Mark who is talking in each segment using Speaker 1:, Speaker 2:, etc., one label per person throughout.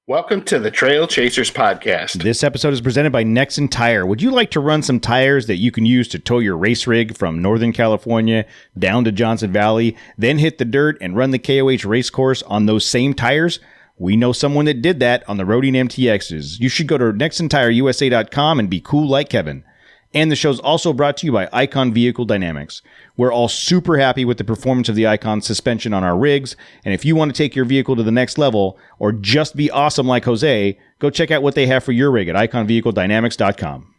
Speaker 1: Welcome to the Trailchasers podcast.
Speaker 2: This episode is presented by Nexen Tire. Would you like to run some tires that you can use to tow your race rig from Northern California down to Johnson Valley, then hit the dirt and run the KOH race course on those same tires? We know someone that did that on the Roading MTXs. You should go to nexentireusa.com and be cool like Kevin. And the show's also brought to you by Icon Vehicle Dynamics. We're all super happy with the performance of the Icon suspension on our rigs, and if you want to take your vehicle to the next level, or just be awesome like Jose, go check out what they have for your rig at iconvehicledynamics.com.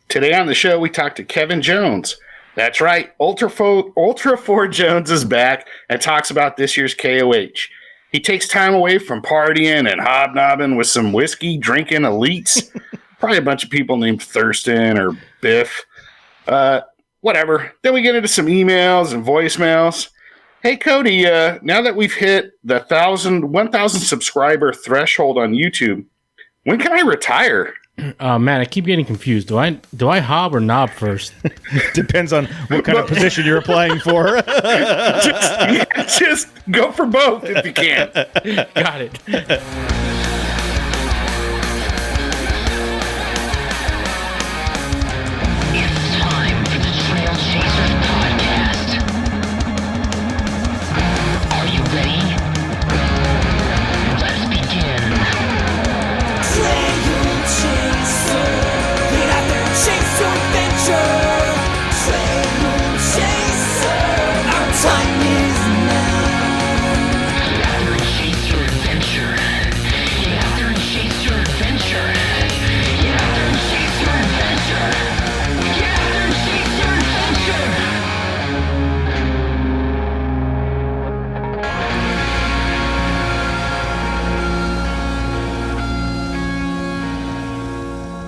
Speaker 1: Today on the show, we talked to Kevin Jones. That's right, Ultra 4 Jones is back and talks about this year's KOH. He takes time away from partying and hobnobbing with some whiskey, drinking elites. Probably a bunch of people named Thurston or Biff. Whatever. Then we get into some emails and voicemails. Hey, Cody, now that we've hit the 1,000 subscriber threshold on YouTube, when can I retire?
Speaker 3: Man, I keep getting confused. Do I hob or knob first?
Speaker 2: Depends on what kind of position you're applying for.
Speaker 1: just go for both if you can.
Speaker 3: Got it.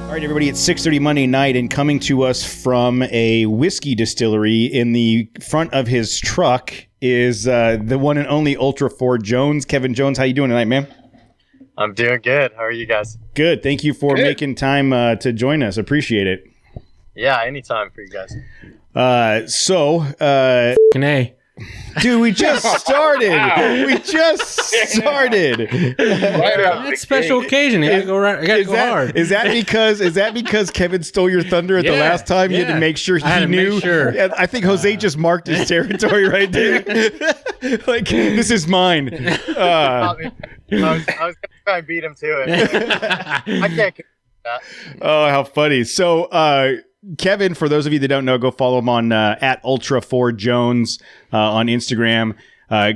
Speaker 2: All right, everybody, it's 6:30 Monday night, and coming to us from a whiskey distillery in the front of his truck is the one and only Ultra 4 Jones. Kevin Jones, how you doing tonight, man?
Speaker 4: I'm doing good. How are you guys?
Speaker 2: Good. Thank you for making time to join us. Appreciate it.
Speaker 4: Yeah, anytime for you guys.
Speaker 2: Dude, we just started.
Speaker 3: It's special occasion. You gotta go right. I gotta go hard.
Speaker 2: Is that because Kevin stole your thunder at the last time? You had to make sure he knew. Yeah, I think Jose just marked his territory right there. Like, this is mine.
Speaker 4: I was gonna try and beat him to it. I can't do that.
Speaker 2: Oh, how funny. So, Kevin, for those of you that don't know, go follow him on at Ultra 4 Jones on Instagram.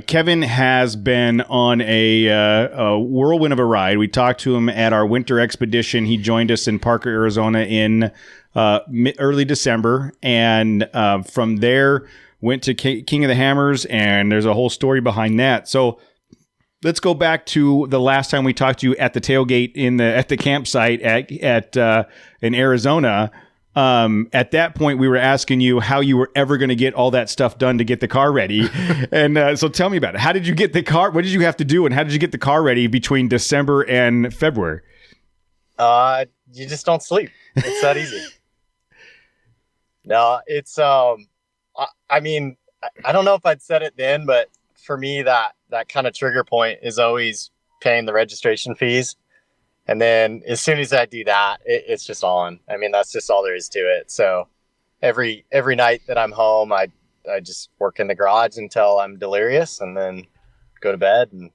Speaker 2: Kevin has been on a whirlwind of a ride. We talked to him at our winter expedition. He joined us in Parker, Arizona in early December. And from there, went to King of the Hammers, and there's a whole story behind that. So let's go back to the last time we talked to you at the tailgate at the campsite in Arizona. At that point, we were asking you how you were ever going to get all that stuff done to get the car ready. And so tell me about it. How did you get the car? What did you have to do? And how did you get the car ready between December and February?
Speaker 4: You just don't sleep. It's that easy. No, it's, I mean, I don't know if I'd said it then, but for me, that kind of trigger point is always paying the registration fees. And then as soon as I do that, it's just on. I mean, that's just all there is to it. So every night that I'm home, I just work in the garage until I'm delirious, and then go to bed and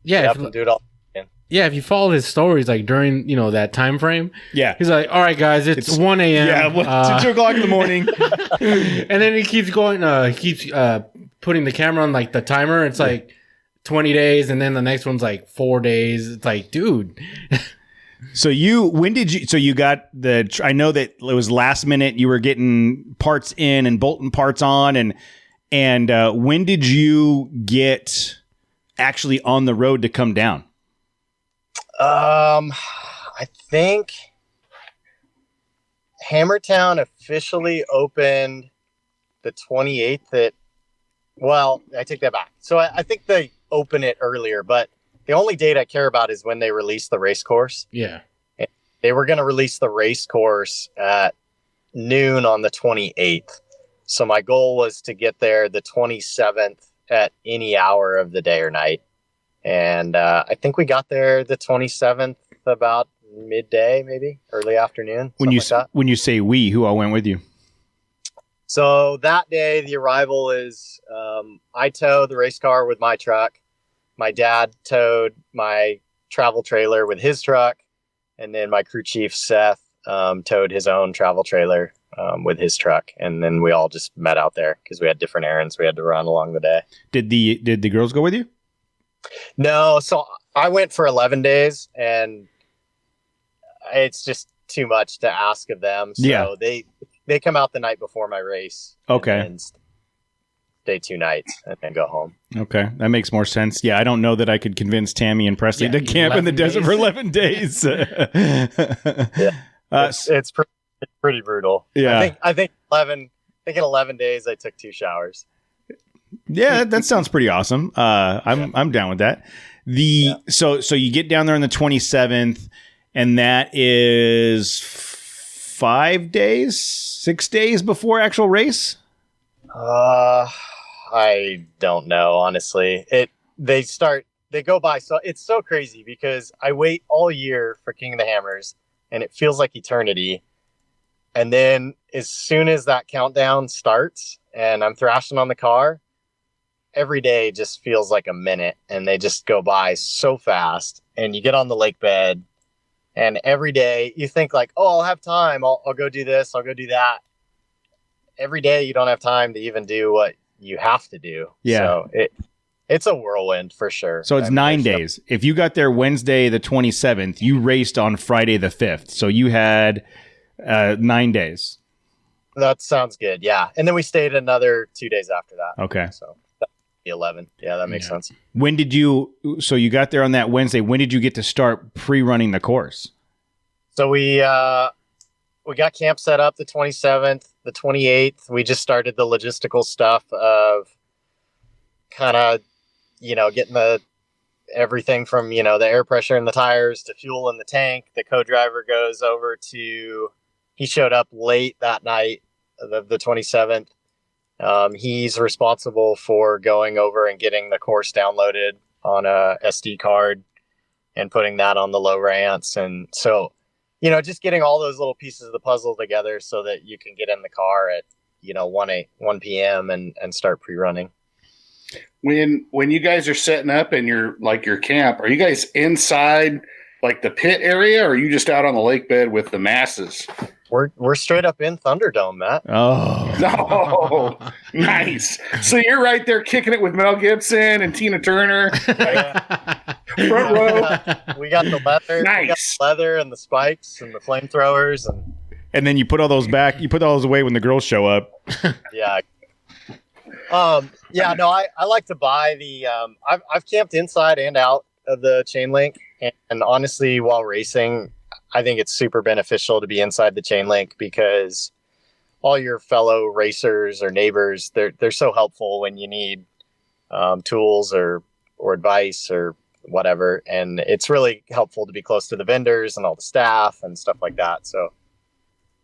Speaker 4: get up and do it all again.
Speaker 3: Yeah, if you follow his stories, like during that time frame, he's like, "All right, guys, it's 1 a.m.
Speaker 2: Yeah, 2 o'clock in the morning,"
Speaker 3: and then he keeps going. Putting the camera on like the timer. It's like 20 days, and then the next one's like 4 days. It's like, dude.
Speaker 2: So you got I know that it was last minute. You were getting parts in and bolting parts on, and when did you get actually on the road to come down?
Speaker 4: I think Hammertown officially opened the 28th I take that back. So I think they open it earlier, but the only date I care about is when they release the race course.
Speaker 3: Yeah.
Speaker 4: And they were going to release the race course at noon on the 28th. So my goal was to get there the 27th at any hour of the day or night. And I think we got there the 27th about midday, maybe early afternoon.
Speaker 2: When you say we, who all went with you?
Speaker 4: So that day, the arrival is I towed the race car with my truck. My dad towed my travel trailer with his truck. And then my crew chief, Seth, towed his own travel trailer with his truck. And then we all just met out there because we had different errands we had to run along the day.
Speaker 2: Did the girls go with you?
Speaker 4: No. So I went for 11 days, and it's just too much to ask of them. So they come out the night before my race.
Speaker 2: Okay.
Speaker 4: And stay 2 nights and then go home.
Speaker 2: Okay, that makes more sense. Yeah, I don't know that I could convince Tammy and Presley to camp in the desert for 11 days.
Speaker 4: It's pretty brutal.
Speaker 2: Yeah,
Speaker 4: I think in 11 days I took 2 showers.
Speaker 2: Yeah, that sounds pretty awesome. I'm down with that. So you get down there on the 27th, and that is 5 days, 6 days before actual race.
Speaker 4: I don't know, honestly. They go by, so it's so crazy because I wait all year for King of the Hammers, and it feels like eternity. And then as soon as that countdown starts and I'm thrashing on the car, every day just feels like a minute, and they just go by so fast. And you get on the lake bed, and every day you think like, oh, I'll have time. I'll go do this. I'll go do that. Every day you don't have time to even do what you have to do.
Speaker 2: Yeah.
Speaker 4: So it's a whirlwind for sure.
Speaker 2: So it's 9 days. If you got there Wednesday the 27th, you raced on Friday the 5th. So you had 9 days.
Speaker 4: That sounds good. Yeah. And then we stayed another 2 days after that.
Speaker 2: Okay.
Speaker 4: So that'd be 11. Yeah, that makes sense.
Speaker 2: So you got there on that Wednesday. When did you get to start pre-running the course?
Speaker 4: So we got camp set up the 27th, the 28th. We just started the logistical stuff of kind of, getting everything from, the air pressure in the tires to fuel in the tank. The co-driver goes over he showed up late that night of the 27th. He's responsible for going over and getting the course downloaded on a SD card and putting that on the low rants. And so, just getting all those little pieces of the puzzle together so that you can get in the car at, 1 p.m. and start pre-running.
Speaker 1: When you guys are setting up in your camp, are you guys inside like the pit area, or are you just out on the lake bed with the masses?
Speaker 4: We're straight up in Thunderdome, Matt.
Speaker 2: Oh,
Speaker 1: no, nice. So you're right there kicking it with Mel Gibson and Tina Turner. Front row.
Speaker 4: We got the leather.
Speaker 1: Nice.
Speaker 4: We got the leather and the spikes and the flamethrowers,
Speaker 2: and then you put all those back. You put all those away when the girls show up.
Speaker 4: Yeah. No, I like to buy the. I've camped inside and out of the chain link, and honestly, while racing, I think it's super beneficial to be inside the chain link because all your fellow racers or neighbors, they're so helpful when you need tools or advice or whatever. And it's really helpful to be close to the vendors and all the staff and stuff like that. So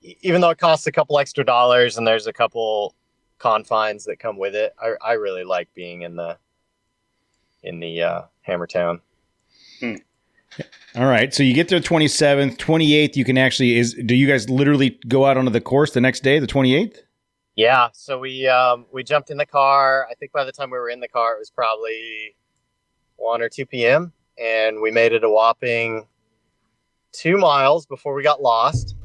Speaker 4: even though it costs a couple extra dollars and there's a couple confines that come with it, I really like being in the Hammertown.
Speaker 2: All right, so you get there 27th, 28th. You can actually do you guys literally go out onto the course the next day, the 28th?
Speaker 4: Yeah, so we jumped in the car. I think by the time we were in the car, it was probably 1 or 2 p.m. and we made it a whopping 2 miles before we got lost.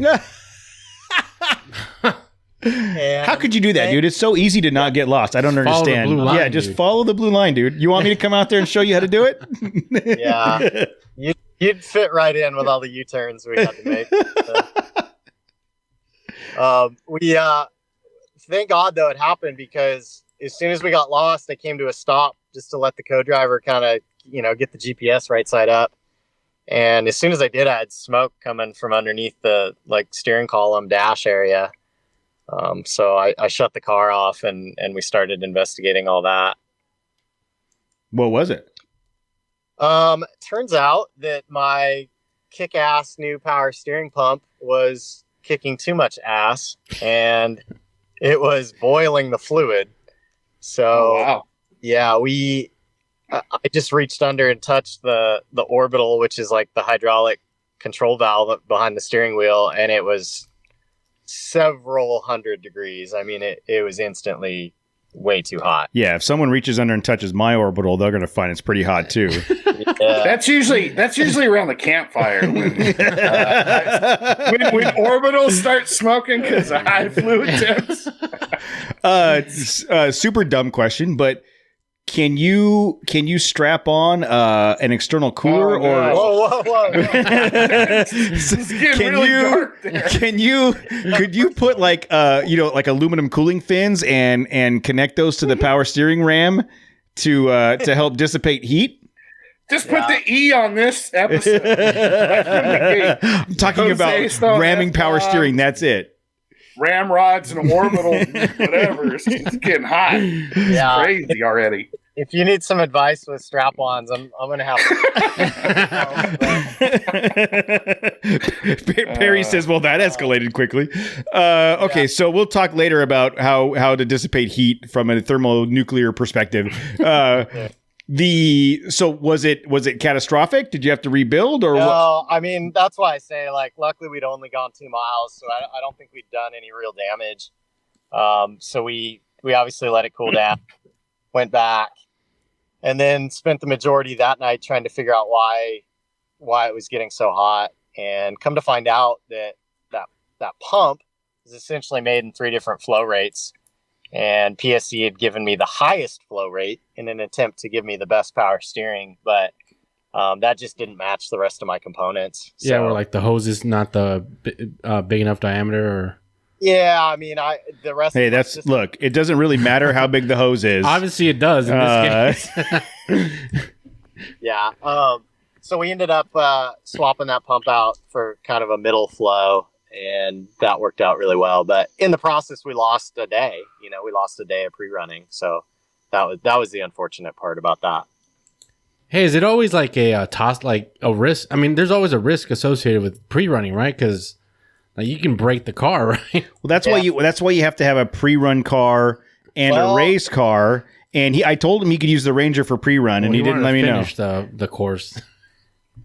Speaker 2: How could you do that, dude? It's so easy to not get lost. I don't understand.
Speaker 3: Follow the blue line,
Speaker 2: just follow the blue line, dude. You want me to come out there and show you how to do it?
Speaker 4: Yeah. You'd fit right in with all the U-turns we had to make. We thank God though it happened because as soon as we got lost, I came to a stop just to let the co-driver kind of, get the GPS right side up. And as soon as I did, I had smoke coming from underneath the steering column dash area. So I shut the car off and we started investigating all that.
Speaker 2: What was it?
Speaker 4: Turns out that my kick-ass new power steering pump was kicking too much ass and it was boiling the fluid. So,
Speaker 1: wow.
Speaker 4: Yeah, I just reached under and touched the orbital, which is like the hydraulic control valve behind the steering wheel, and it was several hundred degrees. I mean, it was instantly way too hot.
Speaker 2: Yeah, if someone reaches under and touches my orbital, they're going to find it's pretty hot too.
Speaker 4: Yeah.
Speaker 1: That's usually around the campfire when orbitals start smoking because of high fluid temps.
Speaker 2: Super dumb question, but can you strap on an external cooler
Speaker 4: Whoa.
Speaker 1: It's getting really dark there.
Speaker 2: could you put like like aluminum cooling fins and connect those to the power steering ram to help dissipate heat?
Speaker 1: Just put the E on this episode. Right from the gate.
Speaker 2: I'm talking
Speaker 1: Jose
Speaker 2: about
Speaker 1: Stone
Speaker 2: ramming power
Speaker 1: F-bomb.
Speaker 2: steering. That's it.
Speaker 1: Ramrods and orbital, whatever. It's getting hot.
Speaker 4: Yeah.
Speaker 1: It's crazy already.
Speaker 4: If you need some advice with strap-ons, I'm gonna have to.
Speaker 2: Perry says, "Well, that escalated quickly." Okay, so we'll talk later about how to dissipate heat from a thermonuclear perspective. So was it catastrophic? Did you have to rebuild or what?
Speaker 4: No, I mean, that's why I say, like, luckily we'd only gone 2 miles, so I don't think we'd done any real damage. So we obviously let it cool down, went back, and then spent the majority that night trying to figure out why it was getting so hot. And come to find out that pump is essentially made in 3 different flow rates. And PSC had given me the highest flow rate in an attempt to give me the best power steering, but that just didn't match the rest of my components.
Speaker 3: Yeah, or like the hose is not the big enough diameter, or
Speaker 4: yeah, I mean, the rest.
Speaker 2: Hey,
Speaker 4: of
Speaker 2: that's
Speaker 4: just,
Speaker 2: look. It doesn't really matter how big the hose is.
Speaker 3: obviously it does in this case.
Speaker 4: yeah. So we ended up swapping that pump out for kind of a middle flow, and that worked out really well. But in the process, we lost a day. We lost a day of pre-running. So that was the unfortunate part about that.
Speaker 3: Hey, is it always like a toss, like a risk? I mean, there's always a risk associated with pre-running, right? Because like you can break the car, right?
Speaker 2: Well, that's why you have to have a pre-run car and a race car. And I told him he could use the Ranger for pre-run, and he didn't let me know.
Speaker 3: Finish the course.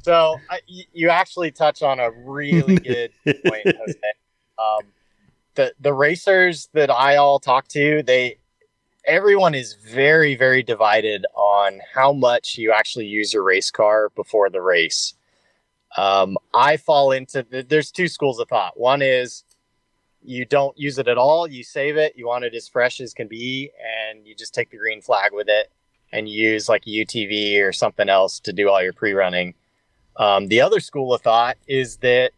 Speaker 4: So you actually touch on a really good point, Jose. The racers that I all talk to, everyone is very, very divided on how much you actually use your race car before the race. I fall into there's 2 schools of thought. One is you don't use it at all. You save it. You want it as fresh as can be, and you just take the green flag with it and use like a UTV or something else to do all your pre-running. The other school of thought is that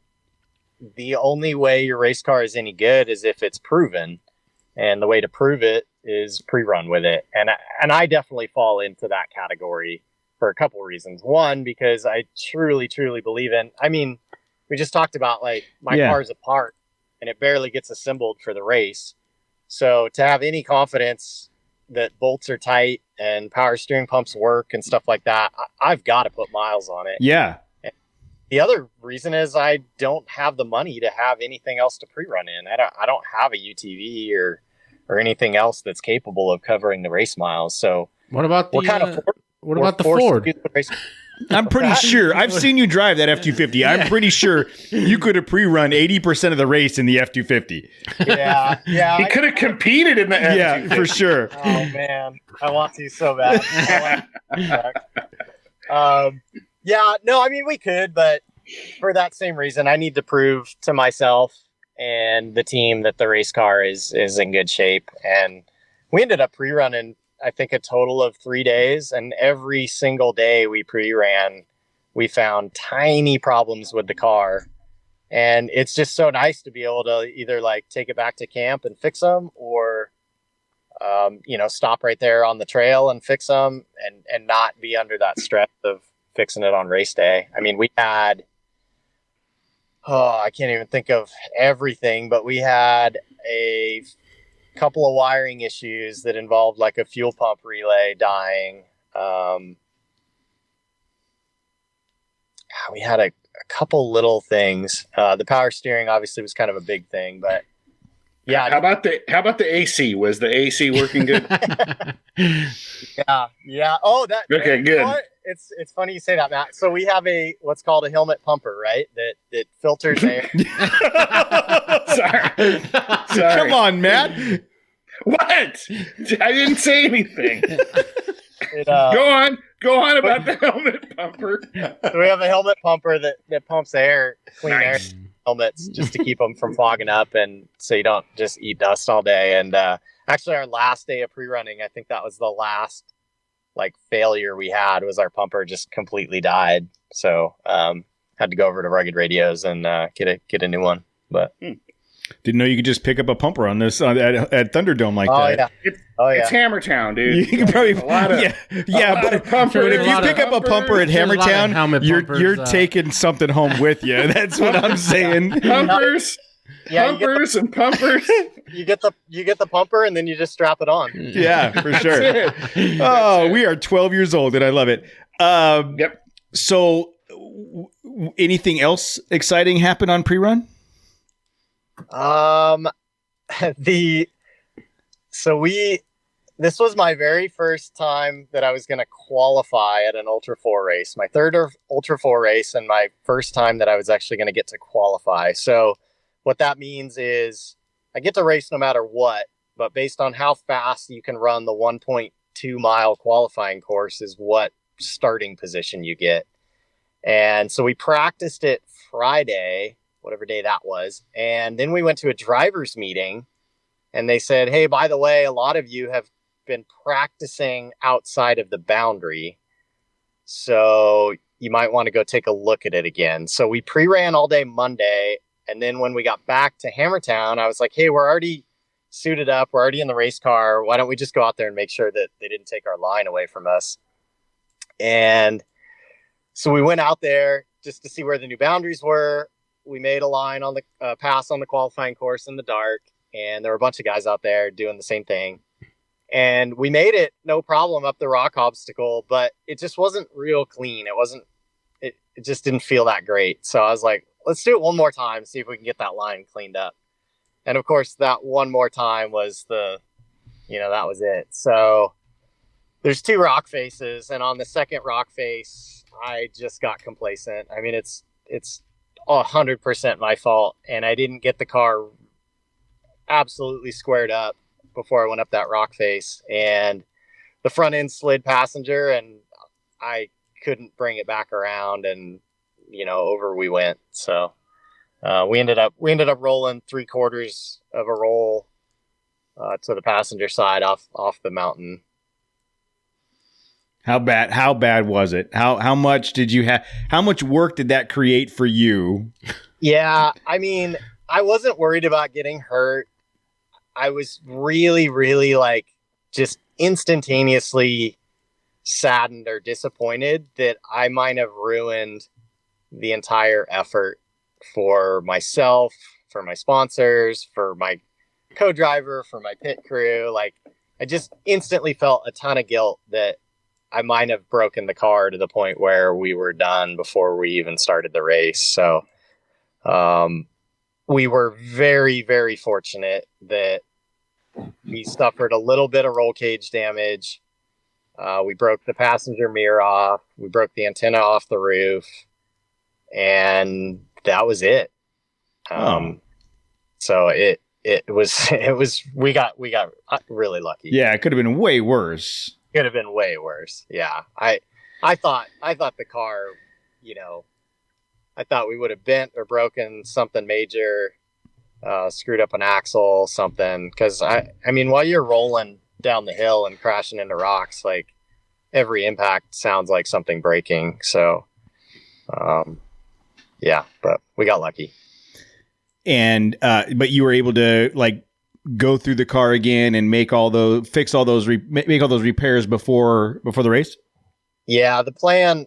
Speaker 4: the only way your race car is any good is if it's proven, and the way to prove it is pre-run with it. And I definitely fall into that category for a couple of reasons. One, because I truly, truly believe in, I mean, we just talked about like my car's apart and it barely gets assembled for the race. So to have any confidence that bolts are tight and power steering pumps work and stuff like that, I've got to put miles on it.
Speaker 2: Yeah.
Speaker 4: The other reason is I don't have the money to have anything else to pre-run in. I don't have a UTV or anything else that's capable of covering the race miles. So
Speaker 3: what about the Ford?
Speaker 2: I'm pretty sure I've seen you drive that F-250. Yeah. I'm pretty sure you could have pre-run 80% of the race in the F-250.
Speaker 4: Yeah.
Speaker 1: He could have competed in the F-250.
Speaker 2: Yeah, for sure.
Speaker 4: Oh man, I want to so bad. Yeah, no, I mean, we could, but for that same reason, I need to prove to myself and the team that the race car is in good shape. And we ended up pre-running, I think, a total of 3 days. And every single day we pre-ran, we found tiny problems with the car. And it's just so nice to be able to either like take it back to camp and fix them, or stop right there on the trail and fix them, and not be under that stress of fixing it on race day. I mean, we had, I can't even think of everything, but we had a couple of wiring issues that involved like a fuel pump relay dying. We had a couple little things. The power steering obviously was kind of a big thing, but Yeah.
Speaker 1: How about the AC? Was the AC working good?
Speaker 4: Yeah. Oh, that.
Speaker 1: Okay,
Speaker 4: you
Speaker 1: good.
Speaker 4: know what? It's funny you say that, Matt. So we have what's called a helmet pumper, right? That filters air.
Speaker 1: Sorry.
Speaker 2: Come on, Matt.
Speaker 1: What? I didn't say anything.
Speaker 4: It,
Speaker 1: Go on about the helmet pumper.
Speaker 4: so we have a helmet pumper that pumps air, clean air
Speaker 1: Nice.
Speaker 4: helmets, just to keep them from fogging up, and so you don't just eat dust all day. And actually, our last day of pre-running, I think that was the last like failure we had, was our pumper just completely died. So had to go over to Rugged Radios and get a new one. But
Speaker 2: Didn't know you could just pick up a pumper on this at Thunderdome like that.
Speaker 1: It's Hammertown, dude.
Speaker 2: You can probably
Speaker 1: A lot of pumpers.
Speaker 2: But if you pick up a pumper at
Speaker 3: There's a lot of
Speaker 2: Hammertown,
Speaker 3: helmet
Speaker 2: you're
Speaker 3: pumpers,
Speaker 2: taking something home with you. That's what I'm saying.
Speaker 1: Pumpers.
Speaker 4: Yeah,
Speaker 1: Pumpers and pumpers.
Speaker 4: you get the pumper, and then you just strap it on.
Speaker 2: Yeah, for sure.
Speaker 1: That's it.
Speaker 2: Oh, we are 12 years old, and I love it.
Speaker 1: Yep.
Speaker 2: So, anything else exciting happen on pre-run?
Speaker 4: This was my very first time that I was going to qualify at an Ultra 4 race. My third Ultra 4 race, and my first time that I was actually going to get to qualify. So what that means is I get to race no matter what, but based on how fast you can run the 1.2 mile qualifying course is what starting position you get. And so we practiced it Friday, whatever day that was. And then we went to a driver's meeting, and they said, hey, by the way, a lot of you have been practicing outside of the boundary, so you might want to go take a look at it again. So we pre-ran all day Monday. And then when we got back to Hammertown, I was like, hey, we're already suited up. We're already in the race car. Why don't we just go out there and make sure that they didn't take our line away from us? And so we went out there just to see where the new boundaries were. We made a line on the pass on the qualifying course in the dark, and there were a bunch of guys out there doing the same thing. And we made it no problem up the rock obstacle, but it just wasn't real clean. It just didn't feel that great. So I was like, let's do it one more time, see if we can get that line cleaned up. And of course, that one more time was that was it. So there's two rock faces, and on the second rock face, I just got complacent. I mean, it's 100% my fault, and I didn't get the car absolutely squared up before I went up that rock face, and the front end slid passenger, and I couldn't bring it back around, and over we went. So we ended up rolling 3/4 of a roll to the passenger side off the mountain.
Speaker 2: How bad was it? How much did you have? How much work did that create for you?
Speaker 4: Yeah, I mean, I wasn't worried about getting hurt. I was really, really just instantaneously saddened or disappointed that I might have ruined the entire effort for myself, for my sponsors, for my co-driver, for my pit crew. I just instantly felt a ton of guilt that I might have broken the car to the point where we were done before we even started the race. So we were very, very fortunate that we suffered a little bit of roll cage damage. We broke the passenger mirror off. We broke the antenna off the roof, and that was it. So it was we got really lucky.
Speaker 2: Yeah, it could have been way worse.
Speaker 4: Could have been way worse. Yeah. I thought the car, I thought we would have bent or broken something major, screwed up an axle, something. Cause I mean, while you're rolling down the hill and crashing into rocks, every impact sounds like something breaking. So, yeah, but we got lucky.
Speaker 2: And, but you were able to go through the car again and make all those repairs before the race?
Speaker 4: Yeah, the plan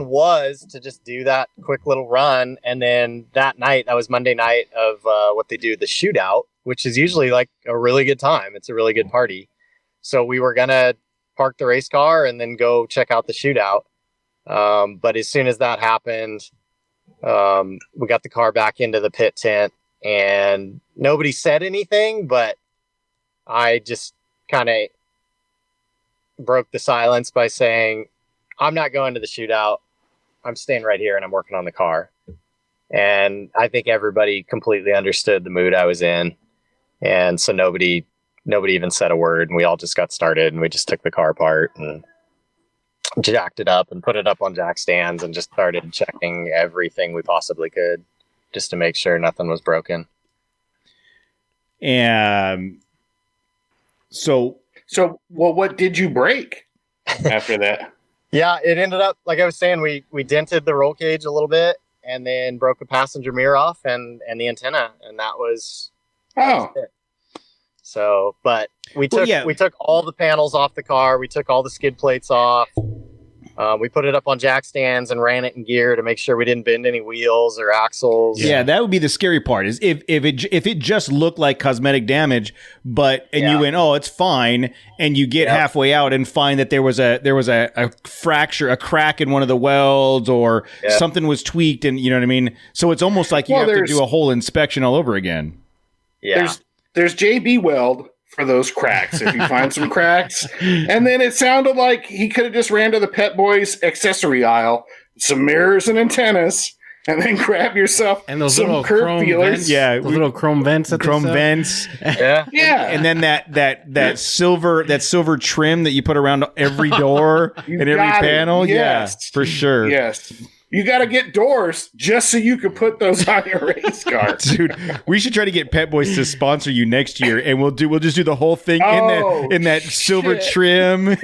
Speaker 4: was to just do that quick little run, and then that night, that was Monday night of what they do, the shootout, which is usually a really good time. It's a really good party. So we were gonna park the race car and then go check out the shootout. But as soon as that happened, we got the car back into the pit tent, and nobody said anything, but I just kind of broke the silence by saying, I'm not going to the shootout. I'm staying right here and I'm working on the car. And I think everybody completely understood the mood I was in. And so nobody even said a word, and we all just got started, and we just took the car apart and jacked it up and put it up on jack stands and just started checking everything we possibly could just to make sure nothing was broken.
Speaker 2: And so
Speaker 1: well, what did you break after that?
Speaker 4: Yeah, it ended up, like I was saying, we dented the roll cage a little bit and then broke the passenger mirror off and the antenna, and that was it. So, but we took all the panels off the car. We took all the skid plates off. We put it up on jack stands and ran it in gear to make sure we didn't bend any wheels or axles.
Speaker 2: Yeah, that would be the scary part. Is if it just looked like cosmetic damage, you went, oh, it's fine, and you get halfway out and find that there was a fracture, a crack in one of the welds, or something was tweaked, and you know what I mean. So it's almost like you have to do a whole inspection all over again.
Speaker 4: Yeah.
Speaker 1: There's JB Weld for those cracks. If you find some cracks, and then it sounded like he could have just ran to the Pet Boys accessory aisle, some mirrors and antennas, and then grab yourself
Speaker 3: and those
Speaker 1: some
Speaker 3: little
Speaker 1: curb
Speaker 3: chrome
Speaker 1: feelers.
Speaker 3: vents. Yeah, those little chrome vents.
Speaker 4: Yeah.
Speaker 2: And then that silver trim that you put around every door and every panel.
Speaker 1: Yes.
Speaker 2: Yeah, for sure.
Speaker 1: Yes. You got to get doors just so you can put those on your race car.
Speaker 2: Dude, we should try to get Pet Boys to sponsor you next year, and we'll just do the whole thing in that silver trim.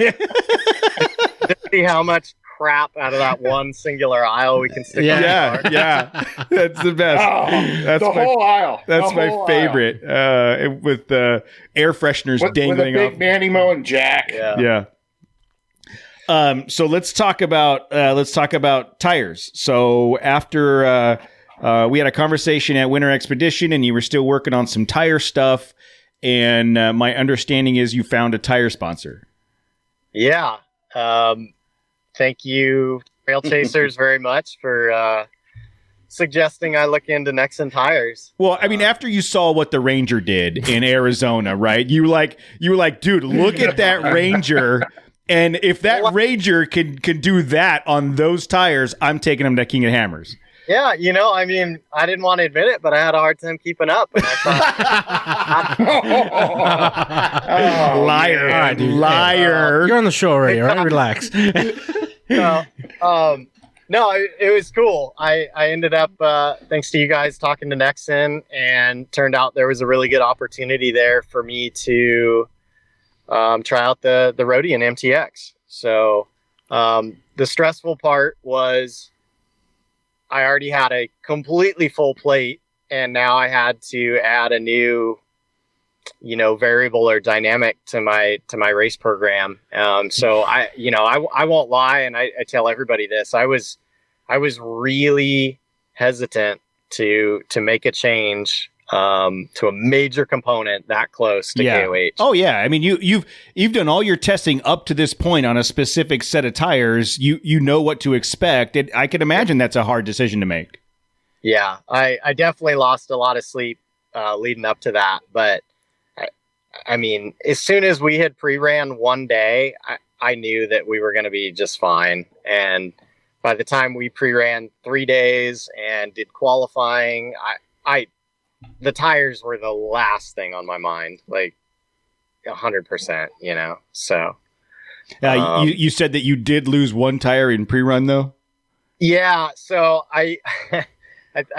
Speaker 4: See how much crap out of that one singular aisle we can stick on the car.
Speaker 2: Yeah. That's the best. That's
Speaker 1: the whole aisle.
Speaker 2: That's my favorite. With air fresheners dangling
Speaker 1: with a
Speaker 2: off.
Speaker 1: big Manny Moe and Jack.
Speaker 2: Yeah. So let's talk about tires. So after we had a conversation at Winter Expedition, and you were still working on some tire stuff, and my understanding is you found a tire sponsor.
Speaker 4: Yeah. Thank you, Trailchasers, very much for suggesting I look into Nexen tires.
Speaker 2: Well, I mean, after you saw what the Ranger did in Arizona, right? You were like, dude, look at that Ranger. And if that Ranger can do that on those tires, I'm taking them to King of Hammers.
Speaker 4: Yeah, I mean, I didn't want to admit it, but I had a hard time keeping up. And I thought,
Speaker 2: liar,
Speaker 3: all right, dude.
Speaker 2: liar!
Speaker 3: You're on the show already, all right? Relax.
Speaker 4: No, it was cool. I ended up, thanks to you guys, talking to Nexen, and turned out there was a really good opportunity there for me to try out the Rodian MTX. So the stressful part was I already had a completely full plate, and now I had to add a new, variable or dynamic to my race program. So I won't lie, and I tell everybody this. I was really hesitant to make a change to a major component that close to KOH.
Speaker 2: Oh yeah, I mean you've done all your testing up to this point on a specific set of tires. You know what to expect. I can imagine that's a hard decision to make.
Speaker 4: Yeah, I definitely lost a lot of sleep leading up to that, but I mean, as soon as we had pre-ran one day, I knew that we were going to be just fine. And by the time we pre-ran 3 days and did qualifying, the tires were the last thing on my mind, like 100%, so.
Speaker 2: You said that you did lose one tire in pre-run though?
Speaker 4: Yeah. So I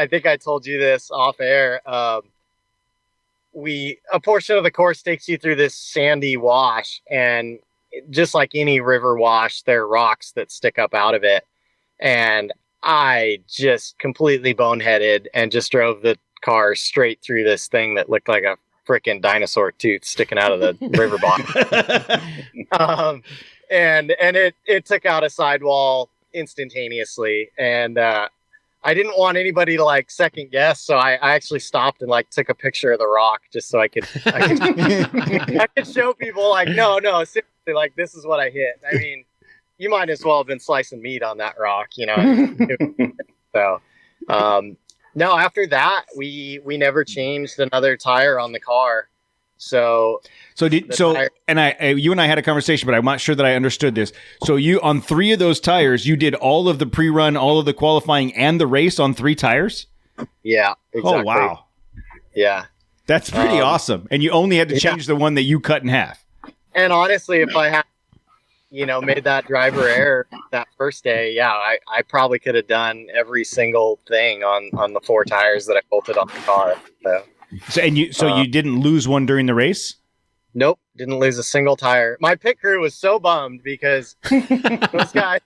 Speaker 4: think I told you this off air. A portion of the course takes you through this sandy wash, and just like any river wash, there are rocks that stick up out of it. And I just completely boneheaded and just drove the car straight through this thing that looked like a freaking dinosaur tooth sticking out of the river bottom. And it took out a sidewall instantaneously. And I didn't want anybody to like second guess, so I actually stopped and like took a picture of the rock just so I could I could show people like no seriously, like this is what I hit. I mean, you might as well have been slicing meat on that rock, So No, after that, we never changed another tire on the car. So
Speaker 2: you and I had a conversation, but I'm not sure that I understood this. So you, on 3 of those tires, you did all of the pre-run, all of the qualifying, and the race on 3 tires?
Speaker 4: yeah, exactly.
Speaker 2: Oh, wow.
Speaker 4: Yeah.
Speaker 2: That's pretty awesome. And you only had to change the one that you cut in half.
Speaker 4: And honestly, if I had, made that driver error that first day, I probably could have done every single thing on the 4 tires that I bolted on the car. So
Speaker 2: you didn't lose one during the race?
Speaker 4: Nope, didn't lose a single tire. My pit crew was so bummed because those guys,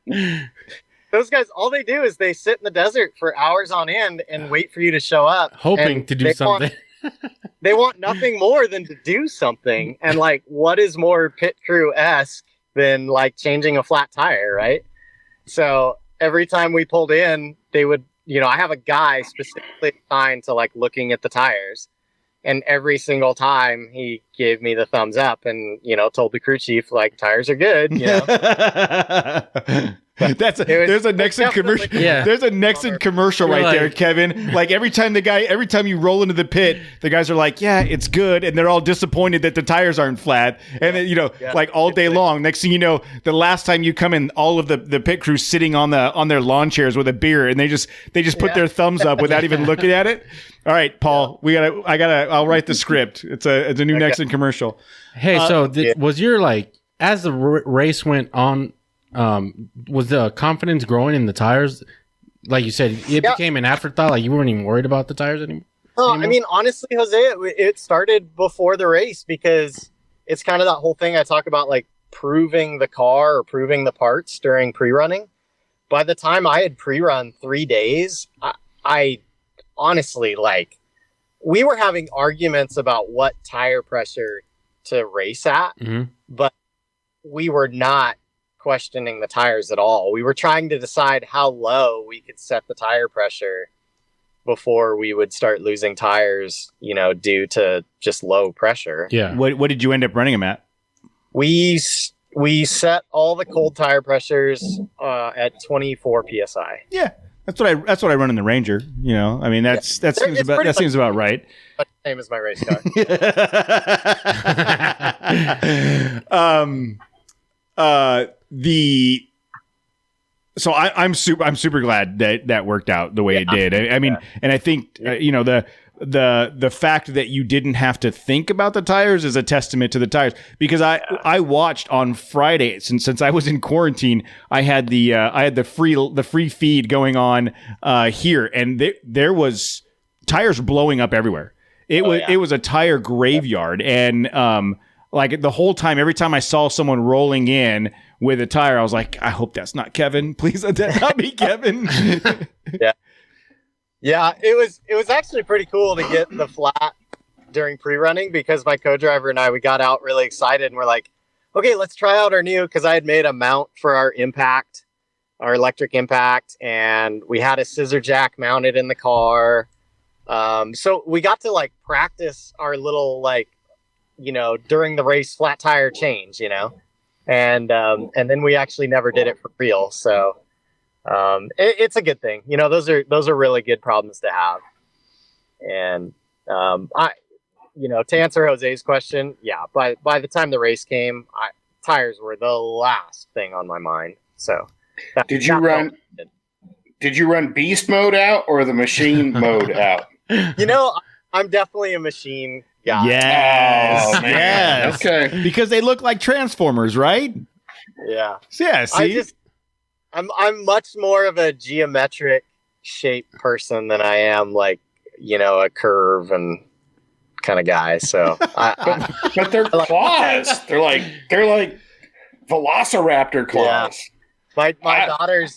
Speaker 4: all they do is they sit in the desert for hours on end and wait for you to show up,
Speaker 3: hoping to do something.
Speaker 4: They want nothing more than to do something. And like, what is more pit crew-esque than like changing a flat tire, right? So every time we pulled in, they would, I have a guy specifically assigned to like looking at the tires. And every single time he gave me the thumbs up and, told the crew chief, like, tires are good,
Speaker 2: There's a Nexon commercial.
Speaker 3: Yeah.
Speaker 2: There's a Nexon commercial right there, Kevin. Like every time you roll into the pit, the guys are like, "Yeah, it's good," and they're all disappointed that the tires aren't flat. And then, like all day long. Next thing you know, the last time you come in, all of the pit crew sitting on their lawn chairs with a beer, and they just put their thumbs up without even looking at it. All right, Paul, I'll write the script. It's a new Nexon commercial.
Speaker 3: Hey, was your as the race went on? Was the confidence growing in the tires? Like you said, it became an afterthought. Like you weren't even worried about the tires anymore.
Speaker 4: I mean, honestly, Jose, it started before the race because it's kind of that whole thing I talk about, like proving the car or proving the parts during pre-running. By the time I had pre-run 3 days, I honestly, we were having arguments about what tire pressure to race at, but we were not questioning the tires at all. We were trying to decide how low we could set the tire pressure before we would start losing tires, due to just low pressure.
Speaker 3: Yeah.
Speaker 2: What did you end up running them at?
Speaker 4: We set all the cold tire pressures at 24 psi.
Speaker 2: Yeah. That's what I run in the Ranger, I mean, that seems about right.
Speaker 4: Same as my race car.
Speaker 2: So I'm super glad that worked out the way it did. I mean, and I think the fact that you didn't have to think about the tires is a testament to the tires, because I watched on Friday since I was in quarantine. I had the free feed going on here, and there was tires blowing up everywhere. It was a tire graveyard, and like the whole time, every time I saw someone rolling in with a tire, I was like, I hope that's not Kevin. Please let that not be Kevin.
Speaker 4: Yeah, it was actually pretty cool to get the flat during pre-running, because my co-driver and we got out really excited and we're like, okay, let's try out our new, because I had made a mount for our electric impact, and we had a scissor jack mounted in the car. So we got to practice our little during the race flat tire change, and then we actually never did it for real. So it's a good thing. Those are really good problems to have. And to answer Jose's question, by the time the race came, tires were the last thing on my mind. So
Speaker 1: did you run beast mode out or the machine mode out?
Speaker 4: I'm definitely a machine guy.
Speaker 2: Yes.
Speaker 1: Oh,
Speaker 2: yes.
Speaker 1: Okay.
Speaker 2: Because they look like Transformers, right?
Speaker 4: Yeah.
Speaker 2: Yeah. See?
Speaker 4: I'm much more of a geometric shape person than I am a curve and kind of guy. So,
Speaker 1: but they're claws. They're like Velociraptor claws.
Speaker 4: Yeah.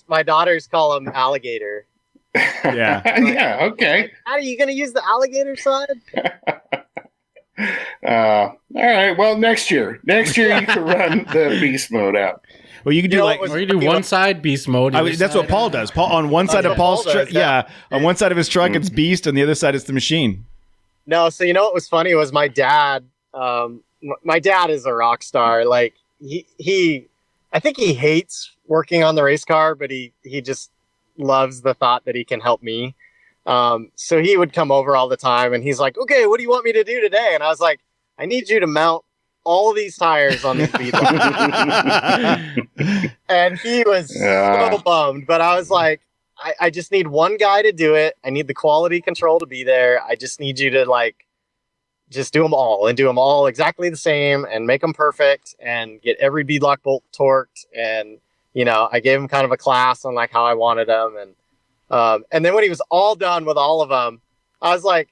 Speaker 4: My daughters call them alligator.
Speaker 2: Yeah.
Speaker 1: Yeah. Okay.
Speaker 4: How are you going to use the alligator side?
Speaker 1: All right. Well, next year you can run the beast mode out.
Speaker 2: Well, you can do
Speaker 3: or you do one side beast mode.
Speaker 2: That's what Paul does. Paul on one side of Paul's truck, on one side of his truck it's beast, on the other side it's the machine.
Speaker 4: No, so what was funny was my dad. My dad is a rock star. Like he, I think he hates working on the race car, but he just loves the thought that he can help me. So he would come over all the time, and he's like, "Okay, what do you want me to do today?" And I was like, "I need you to mount all of these tires on these beadlocks." And he was so bummed, but I was like, I just need one guy to do it. I need the quality control to be there. I just need you to like just do them all and do them all exactly the same and make them perfect and get every beadlock bolt torqued. And I gave him kind of a class on like how I wanted them. And then when he was all done with all of them, I was like,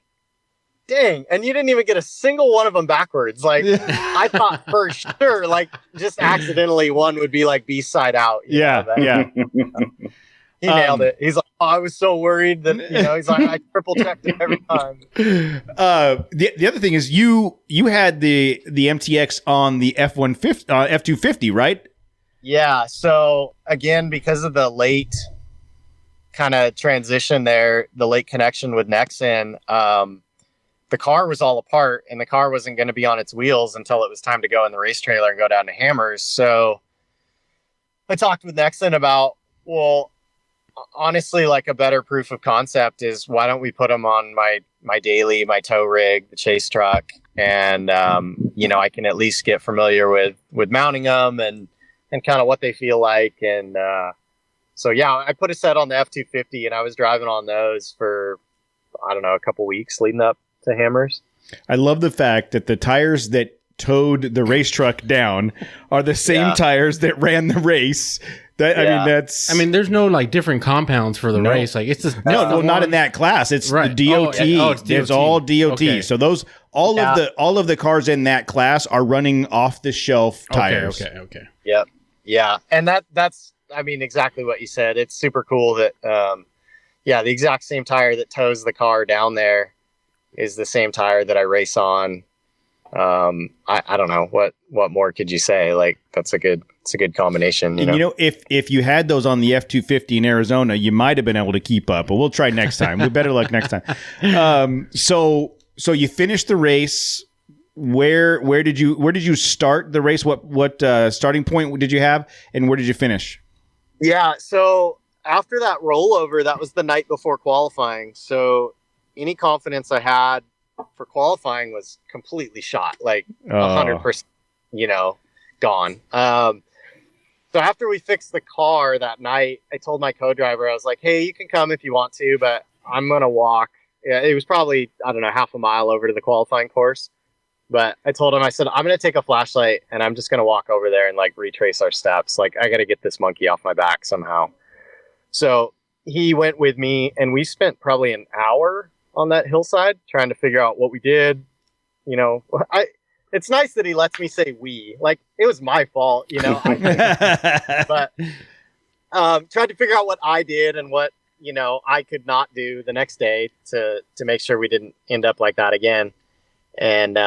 Speaker 4: dang, and you didn't even get a single one of them backwards. Like, I thought for sure, like, just accidentally one would be like B-side out.
Speaker 2: Yeah.
Speaker 4: He nailed it. He's like, oh, I was so worried that, he's like, I triple checked it every time.
Speaker 2: The other thing is you had the MTX on the F250, right?
Speaker 4: Yeah. So again, because of the late kind of transition there, the late connection with Nexen, the car was all apart and the car wasn't going to be on its wheels until it was time to go in the race trailer and go down to Hammers. So I talked with Nexen about, well, honestly, like a better proof of concept is why don't we put them on my daily, my tow rig, the chase truck. And, I can at least get familiar with mounting them and kind of what they feel like. And, so yeah, I put a set on the F250 and I was driving on those for, I don't know, a couple weeks leading up to Hammers.
Speaker 2: I love the fact that the tires that towed the race truck down are the same tires that ran the race. I mean,
Speaker 3: there's no like different compounds for the race. Like it's just
Speaker 2: not in that class. It's the DOT.
Speaker 3: It's DOT.
Speaker 2: It's all DOT.
Speaker 3: Okay.
Speaker 2: So those all of the cars in that class are running off the shelf tires.
Speaker 3: Okay.
Speaker 4: Yep. Yeah, and that's I mean exactly what you said. It's super cool that the exact same tire that tows the car down there is the same tire that I race on. I don't know what more could you say? Like it's a good combination.
Speaker 2: And if you had those on the F250 in Arizona, you might have been able to keep up, but we'll try next time. We better luck next time. So you finished the race. Where did you start the race? What starting point did you have, and where did you finish?
Speaker 4: Yeah, so after that rollover, that was the night before qualifying. So any confidence I had for qualifying was completely shot, like 100%, gone. So after we fixed the car that night, I told my co-driver, I was like, hey, you can come if you want to, but I'm going to walk. Yeah, it was probably, I don't know, half a mile over to the qualifying course. But I told him, I said, I'm going to take a flashlight and I'm just going to walk over there and like retrace our steps. Like I got to get this monkey off my back somehow. So he went with me and we spent probably an hour on that hillside trying to figure out what we did. It's nice that he lets me say we, like it was my fault, but tried to figure out what I did and what, I could not do the next day to make sure we didn't end up like that again. And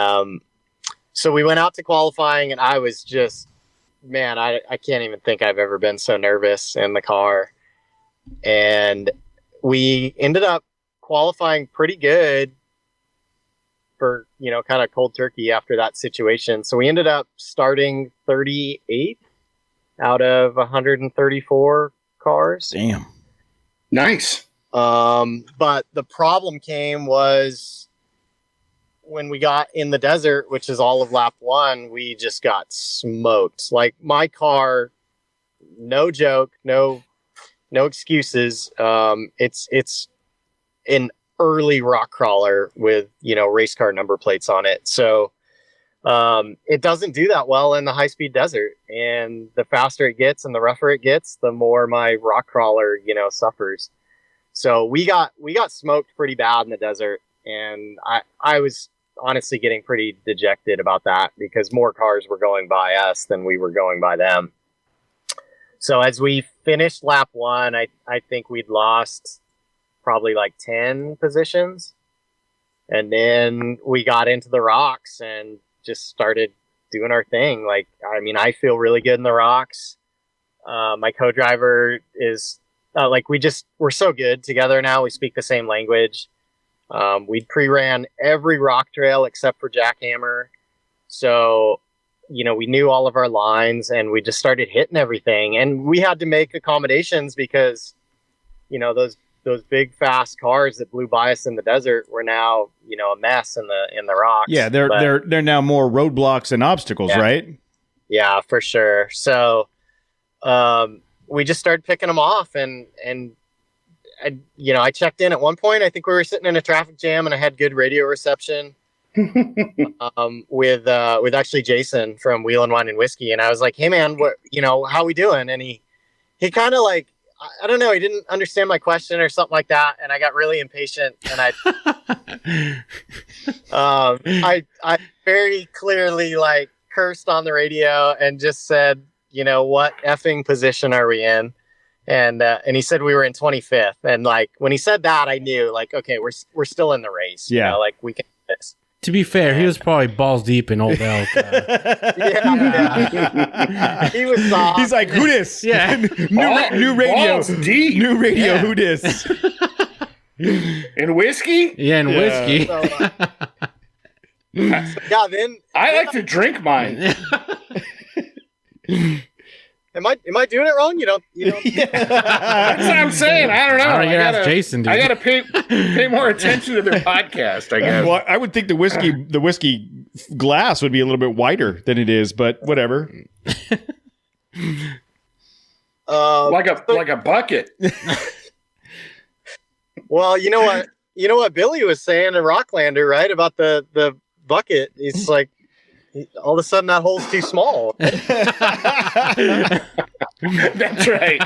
Speaker 4: so we went out to qualifying and I was just, man, I can't even think I've ever been so nervous in the car. And we ended up qualifying pretty good for, kind of cold turkey after that situation. So we ended up starting 38 out of 134 cars.
Speaker 2: Damn.
Speaker 1: Nice.
Speaker 4: But the problem was when we got in the desert, which is all of lap one, we just got smoked. Like my car, no joke, no excuses. It's an early rock crawler with, race car number plates on it. So it doesn't do that well in the high speed desert. And the faster it gets and the rougher it gets, the more my rock crawler, suffers. So we got smoked pretty bad in the desert. And I was honestly getting pretty dejected about that because more cars were going by us than we were going by them. So as we finished lap one, I think we'd lost probably like 10 positions. And then we got into the rocks and just started doing our thing. Like, I mean, I feel really good in the rocks. My co-driver is we're so good together now. We speak the same language. We'd pre-ran every rock trail except for Jackhammer. So, we knew all of our lines and we just started hitting everything. And we had to make accommodations because, those big fast cars that blew by us in the desert were now, a mess in the rocks.
Speaker 2: Yeah, they're now more roadblocks and obstacles, right?
Speaker 4: Yeah, for sure. So we just started picking them off, and I checked in at one point. I think we were sitting in a traffic jam, and I had good radio reception with actually Jason from Wheel and Wine and Whiskey, and I was like, "Hey man, how we doing?" And he kind of like, I don't know, he didn't understand my question or something like that, and I got really impatient, and I very clearly like cursed on the radio and just said, what effing position are we in? And he said we were in 25th, and like when he said that, I knew like, okay, we're still in the race.
Speaker 2: Yeah,
Speaker 4: like we can do this.
Speaker 3: To be fair, he was probably balls deep in Old Elk.
Speaker 4: Yeah. He was soft.
Speaker 2: He's like, who dis?
Speaker 3: Yeah.
Speaker 2: New radio.
Speaker 1: Balls deep.
Speaker 2: New radio,
Speaker 3: Yeah.
Speaker 2: who dis?
Speaker 1: In whiskey?
Speaker 3: Yeah, and whiskey.
Speaker 4: So, yeah. Then
Speaker 1: I like to drink mine.
Speaker 4: am I doing it wrong? You don't.
Speaker 1: That's what I'm saying. I don't know.
Speaker 3: I gotta ask Jason, dude.
Speaker 1: I gotta pay more attention to their podcast, I guess.
Speaker 2: Well, I would think the whiskey glass would be a little bit wider than it is, but whatever.
Speaker 1: Like a bucket.
Speaker 4: Well, you know what Billy was saying in Rocklander, right? About the bucket. It's like all of a sudden that hole's too small.
Speaker 1: That's right.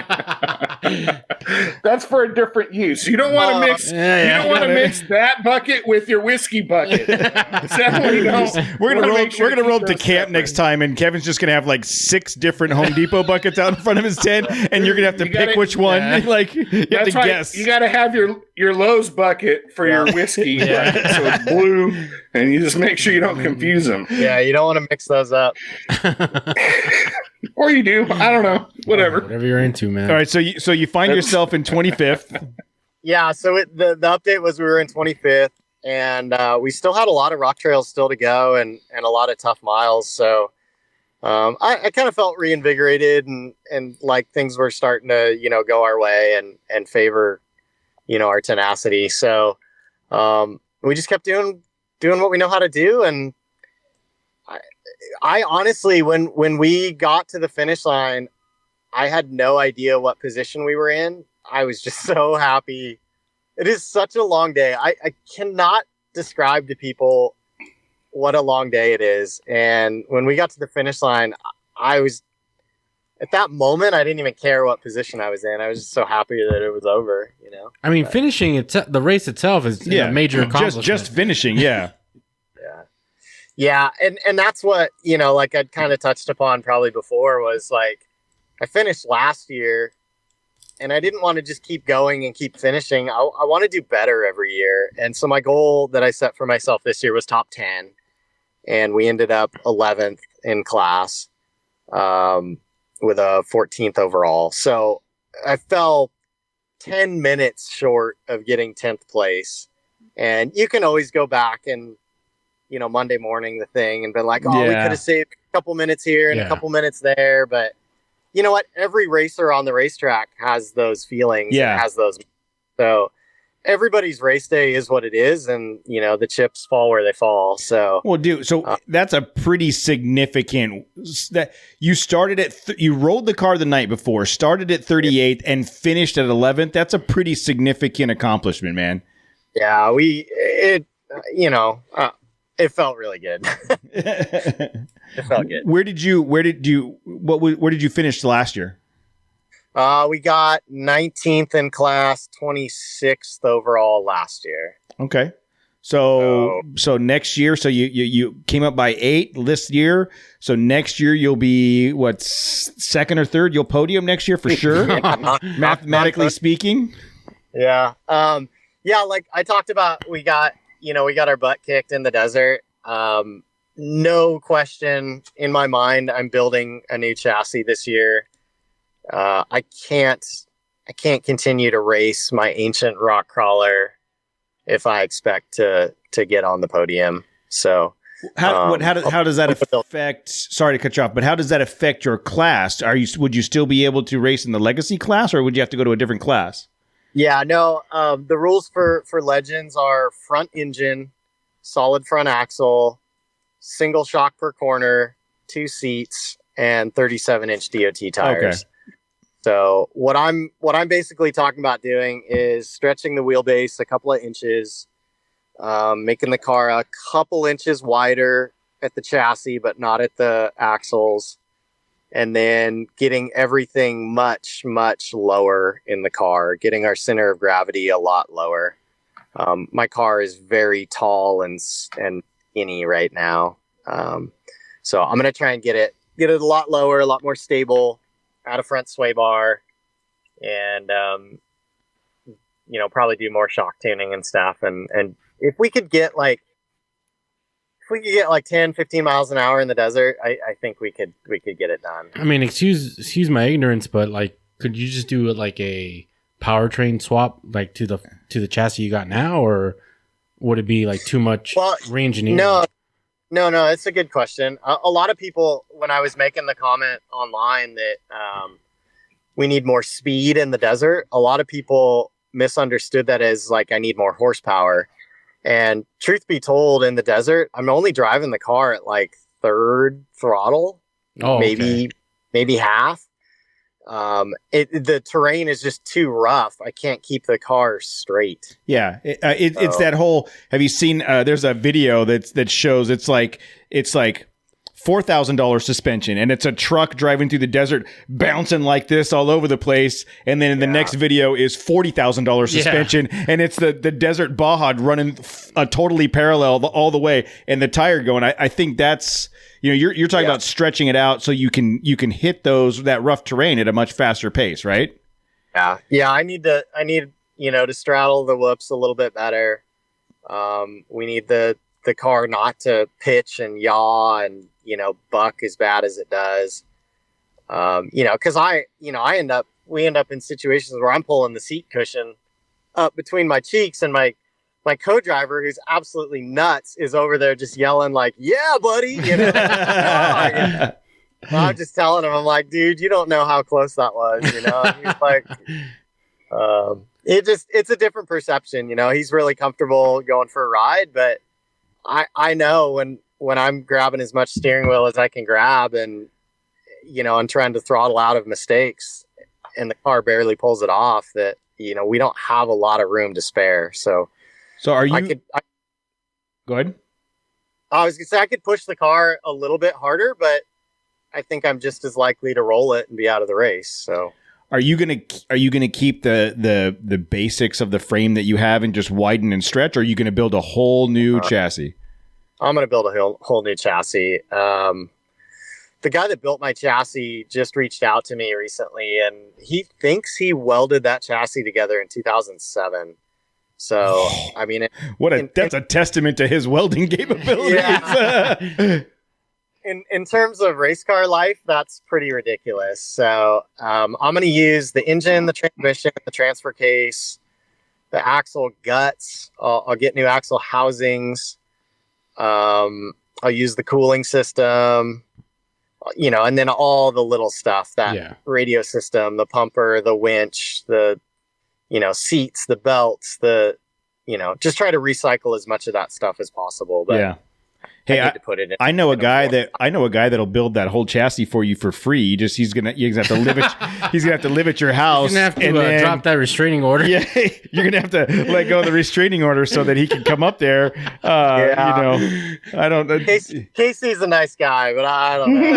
Speaker 1: That's for a different use. You don't want to mix. You don't want to mix that bucket with your whiskey bucket. Definitely don't.
Speaker 2: We're gonna roll up to camp next time, and Kevin's just gonna have like 6 different Home Depot buckets out in front of his tent, and you're gonna have to pick which one.
Speaker 3: Yeah.
Speaker 2: Like you have to guess.
Speaker 1: You got to have your Lowe's bucket for your whiskey bucket, so it's blue, and you just make sure you don't confuse them.
Speaker 4: Yeah, you don't want to mix those up.
Speaker 1: Or you do. I don't know. Whatever.
Speaker 3: Whatever you're into, man.
Speaker 2: All right, so you find yourself in 25th.
Speaker 4: Yeah, so the update was we were in 25th, and we still had a lot of rock trails still to go, and a lot of tough miles. So I kind of felt reinvigorated, and like things were starting to go our way and favor our tenacity. So we just kept doing what we know how to do, and I honestly, when we got to the finish line, I had no idea what position we were in. I was just so happy. It is such a long day. I cannot describe to people what a long day it is. And when we got to the finish line, I was, at that moment, I didn't even care what position I was in. I was just so happy that it was over,
Speaker 3: I mean, finishing the race itself is a major accomplishment.
Speaker 2: Just finishing, yeah.
Speaker 4: Yeah, and that's what, like I'd kind of touched upon probably before, was like I finished last year and I didn't want to just keep going and keep finishing. I want to do better every year. And so my goal that I set for myself this year was top 10. And we ended up 11th in class with a 14th overall. So I fell 10 minutes short of getting 10th place. And you can always go back and Monday morning the thing and been like, we could have saved a couple minutes here and a couple minutes there. But you know what? Every racer on the racetrack has those feelings.
Speaker 2: Yeah.
Speaker 4: And has those. So everybody's race day is what it is. And, the chips fall where they fall. So,
Speaker 2: well, dude, that's a pretty significant that you started at, you rolled the car the night before, started at 38th and finished at 11th. That's a pretty significant accomplishment, man.
Speaker 4: Yeah, it felt really good. It felt good.
Speaker 2: Where did you finish last year?
Speaker 4: We got 19th in class, 26th overall last year.
Speaker 2: Okay. So next year, so you came up by 8 this year. So next year you'll be second or third? You'll podium next year for sure. Mathematically speaking.
Speaker 4: Yeah. Like I talked about, we got our butt kicked in the desert. No question in my mind, I'm building a new chassis this year. I can't continue to race my ancient rock crawler if I expect to get on the podium. So
Speaker 2: how does that affect? Sorry to cut you off, but how does that affect your class? Would you still be able to race in the legacy class, or would you have to go to a different class?
Speaker 4: Yeah, no. The rules for Legends are front engine, solid front axle, single shock per corner, 2 seats, and 37-inch DOT tires.
Speaker 2: Okay.
Speaker 4: So what I'm basically talking about doing is stretching the wheelbase a couple of inches, making the car a couple inches wider at the chassis, but not at the axles, and then getting everything much, much lower in the car, getting our center of gravity a lot lower. My car is very tall and skinny right now. So I'm going to try and get it a lot lower, a lot more stable, add a front sway bar, and, probably do more shock tuning and stuff. And if we could get like 10, 15 miles an hour in the desert, I think we could get it done.
Speaker 3: I mean, excuse my ignorance, but like, could you just do like a powertrain swap, like to the chassis you got now, or would it be like too much re-engineering? No, it's a good question. A lot of people, when I was making the comment online that we need more speed in the desert, a lot of people misunderstood that as like I need more horsepower. And truth be told, in the desert, I'm only driving the car at like third throttle, maybe half. The terrain is just too rough. I can't keep the car straight.
Speaker 2: Yeah, it's that whole. Have you seen? There's a video that shows it's like $4,000 suspension, and it's a truck driving through the desert, bouncing like this all over the place. And then in the next video is $40,000 suspension, and it's the desert Baja running totally parallel all the way, and the tire going. I think that's. You're talking about stretching it out so you can hit that rough terrain at a much faster pace, right?
Speaker 4: Yeah. I need to straddle the whoops a little bit better. We need the car not to pitch and yaw and buck as bad as it does. Because we end up in situations where I'm pulling the seat cushion up between my cheeks, and my co-driver, who's absolutely nuts, is over there just yelling like, "Yeah, buddy!" I'm just telling him, I'm like, "Dude, you don't know how close that was." He's like, it's a different perception. He's really comfortable going for a ride, but I know when I'm grabbing as much steering wheel as I can grab, and I'm trying to throttle out of mistakes, and the car barely pulls it off, that we don't have a lot of room to spare. So are you?
Speaker 2: Go ahead.
Speaker 4: I was gonna say I could push the car a little bit harder, but I think I'm just as likely to roll it and be out of the race. So,
Speaker 2: are you gonna keep the basics of the frame that you have and just widen and stretch? Or are you gonna build a whole new chassis?
Speaker 4: I'm gonna build a whole new chassis. The guy that built my chassis just reached out to me recently, and he thinks he welded that chassis together in 2007. So, I mean,
Speaker 2: that's a testament to his welding capabilities.
Speaker 4: Yeah. In terms of race car life, that's pretty ridiculous. So, I'm going to use the engine, the transmission, the transfer case, the axle guts. I'll get new axle housings. I'll use the cooling system, and then all the little stuff, that radio system, the pumper, the winch, the seats, the belts, just try to recycle as much of that stuff as possible. But
Speaker 2: hey, I know a guy that'll build that whole chassis for you for free. He's gonna have to live at your house.
Speaker 3: You're gonna have to drop that restraining order.
Speaker 2: Yeah, you're gonna have to let go of the restraining order so that he can come up there. I don't know.
Speaker 4: Casey's a nice guy, but I don't know.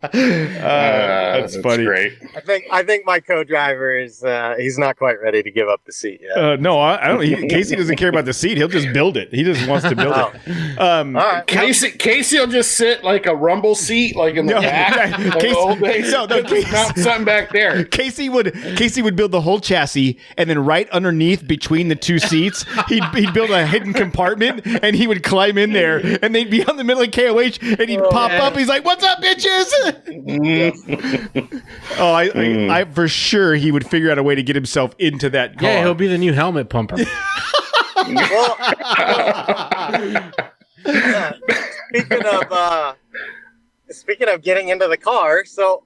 Speaker 2: That's funny.
Speaker 1: Great.
Speaker 4: I think my co-driver is he's not quite ready to give up the seat yet.
Speaker 2: No, I don't. Casey doesn't care about the seat. He'll just build it. He just wants to build it.
Speaker 4: All right.
Speaker 1: Casey will just sit like a rumble seat, like in the back. Mount something back there.
Speaker 2: Casey would build the whole chassis, and then right underneath between the two seats, he'd build a hidden compartment, and he would climb in there, and they'd be on the middle of KOH, and he'd pop up. He's like, "What's up, bitches?" I for sure he would figure out a way to get himself into that car.
Speaker 3: Yeah, he'll be the new helmet pumper.
Speaker 4: speaking of getting into the car, so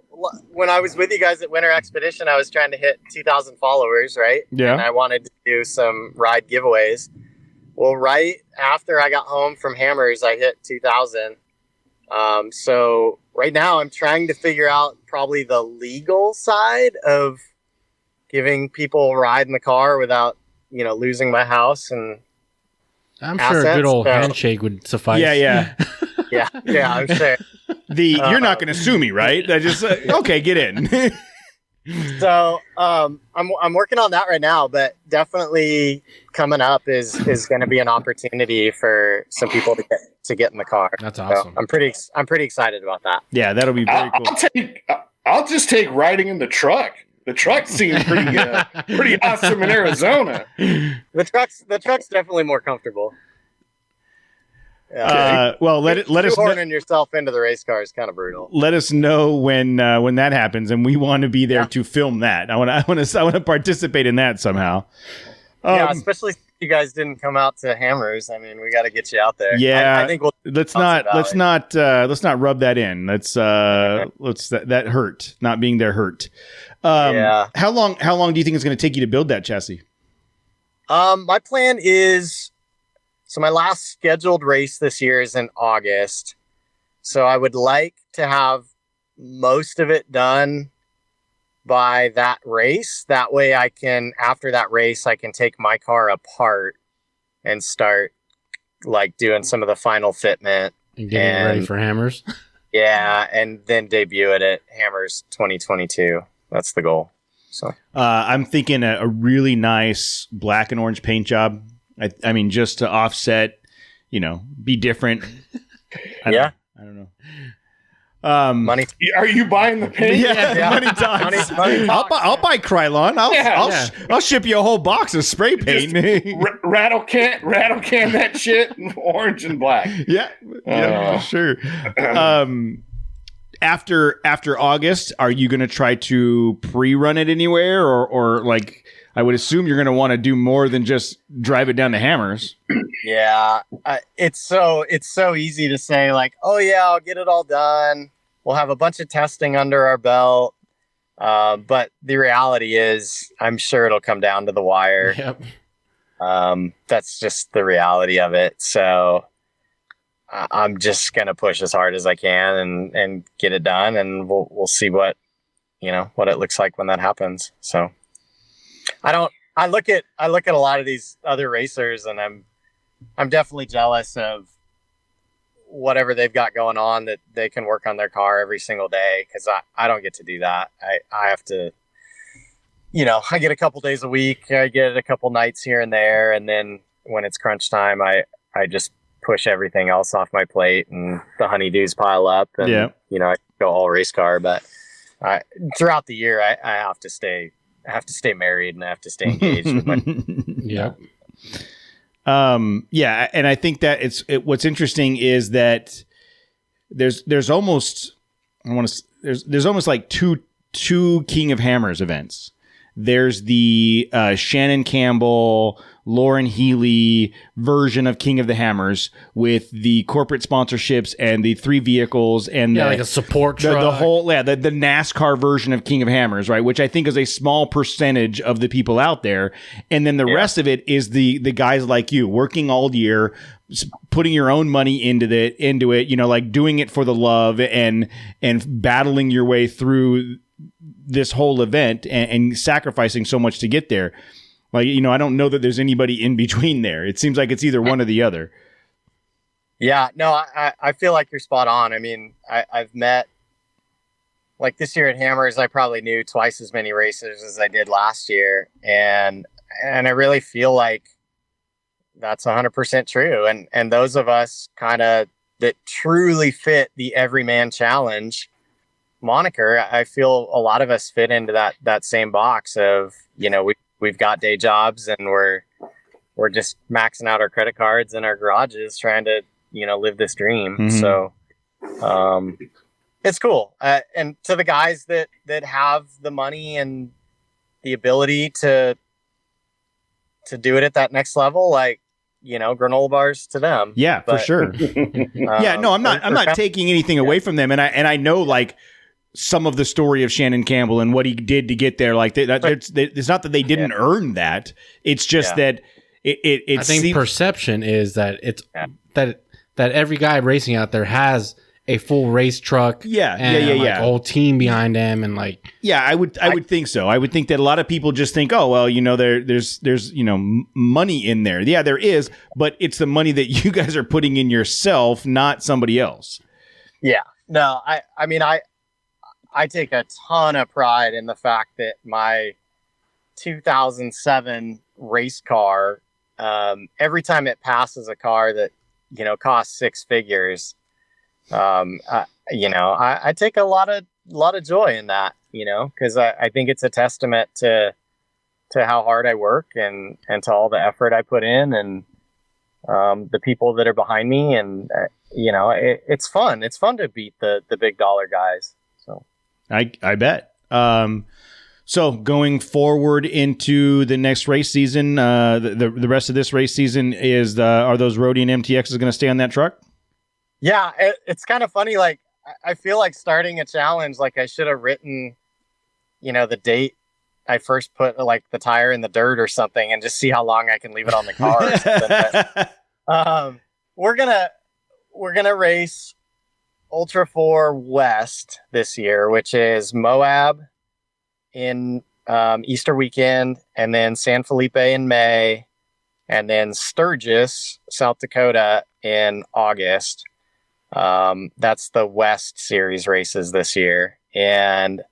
Speaker 4: when I was with you guys at Winter Expedition, I was trying to hit 2,000 followers, right?
Speaker 2: Yeah.
Speaker 4: And I wanted to do some ride giveaways. Well, right after I got home from Hammers, I hit 2,000. So right now I'm trying to figure out probably the legal side of giving people a ride in the car without, losing my house and
Speaker 3: I'm
Speaker 4: assets.
Speaker 3: sure a good old handshake would suffice.
Speaker 2: Yeah.
Speaker 4: yeah, I'm sure.
Speaker 2: You're not going to sue me, right? I just okay, get in.
Speaker 4: So I'm working on that right now, but definitely coming up is going to be an opportunity for some people to get in the car.
Speaker 3: That's awesome.
Speaker 4: So I'm pretty excited about that.
Speaker 2: Yeah, that'll be very cool.
Speaker 1: I'll just take riding in the truck. The truck seems pretty awesome in Arizona.
Speaker 4: The truck's definitely more comfortable.
Speaker 2: Well, let us know.
Speaker 4: Shoehorning yourself into the race car is kind of brutal.
Speaker 2: Let us know when that happens, and we want to be there to film that. I want to participate in that somehow.
Speaker 4: Yeah, especially if you guys didn't come out to Hammers. I mean, we got to get you out there.
Speaker 2: Yeah,
Speaker 4: I think
Speaker 2: let's not rub that in. That hurt. Not being there hurt.
Speaker 4: Yeah.
Speaker 2: How long do you think it's going to take you to build that chassis?
Speaker 4: My plan is, so my last scheduled race this year is in August. So I would like to have most of it done by that race. That way after that race, I can take my car apart and start like doing some of the final fitment.
Speaker 3: And getting ready for Hammers.
Speaker 4: Yeah. And then debut it at Hammers 2022. That's the goal. So
Speaker 2: I'm thinking a really nice black and orange paint job. I mean, just to offset, be different. I don't know.
Speaker 4: Money.
Speaker 1: Are you buying the paint?
Speaker 2: Yeah. Money talks. I'll buy Krylon. I'll ship you a whole box of spray paint.
Speaker 1: Rattle can that shit orange and black.
Speaker 2: Yeah, sure. After August, are you going to try to pre-run it anywhere, or like? I would assume you're going to want to do more than just drive it down to Hammers.
Speaker 4: Yeah, it's so easy to say like, oh yeah, I'll get it all done. We'll have a bunch of testing under our belt. But the reality is, I'm sure it'll come down to the wire.
Speaker 3: Yep.
Speaker 4: That's just the reality of it. So I'm just going to push as hard as I can and get it done, and we'll see what it looks like when that happens. So. I look at a lot of these other racers, and I'm definitely jealous of whatever they've got going on, that they can work on their car every single day. Cause I don't get to do that. I have to, I get a couple days a week, I get a couple nights here and there. And then when it's crunch time, I just push everything else off my plate, and the honeydews pile up, and, I go all race car, but throughout the year, I have to stay married, and I have to stay engaged with my.
Speaker 3: Yeah.
Speaker 2: And I think that what's interesting is that there's almost like two King of Hammers events. There's the Shannon Campbell, Lauren Healy version of King of the Hammers with the corporate sponsorships and the 3 vehicles and
Speaker 3: like a support truck.
Speaker 2: The whole the NASCAR version of King of Hammers, right? Which I think is a small percentage of the people out there, and then the rest of it is the guys like you working all year, putting your own money into it, like doing it for the love and battling your way through this whole event and sacrificing so much to get there. Like, I don't know that there's anybody in between there. It seems like it's either one or the other.
Speaker 4: Yeah, no, I feel like you're spot on. I mean, I've met, like this year at Hammers, I probably knew twice as many racers as I did last year. And I really feel like that's 100% true. And those of us kind of that truly fit the everyman challenge moniker, I feel a lot of us fit into that same box of, we've got day jobs, and we're just maxing out our credit cards in our garages trying to, live this dream. Mm-hmm. So, it's cool. And to the guys that have the money and the ability to do it at that next level, like, granola bars to them.
Speaker 2: Yeah, for sure. Yeah, no, I'm not taking anything away from them, and I know like some of the story of Shannon Campbell and what he did to get there. Like it's not that they didn't earn that. It's just that it
Speaker 3: I think perception is that it's that every guy racing out there has a full race truck. And a whole team behind them, and like
Speaker 2: I would think so. I would think that a lot of people just think, oh well, there's money in there. Yeah, there is, but it's the money that you guys are putting in yourself, not somebody else.
Speaker 4: Yeah, no, I mean I take a ton of pride in the fact that my 2007 race car, every time it passes a car that, costs six figures, I take a lot of joy in that, because I think it's a testament to how hard I work and to all the effort I put in, and the people that are behind me. And, it's fun. It's fun to beat the big dollar guys. So.
Speaker 2: I bet. So going forward into the next race season, the rest of this race season are those Rodian MTXs going to stay on that truck?
Speaker 4: Yeah, it's kind of funny. Like, I feel like starting a challenge, like I should have written, the date I first put like the tire in the dirt or something, and just see how long I can leave it on the car. Or something. But, we're gonna race Ultra 4 West this year, which is Moab in Easter weekend, and then San Felipe in May, and then Sturgis, South Dakota in August. That's the West Series races this year. And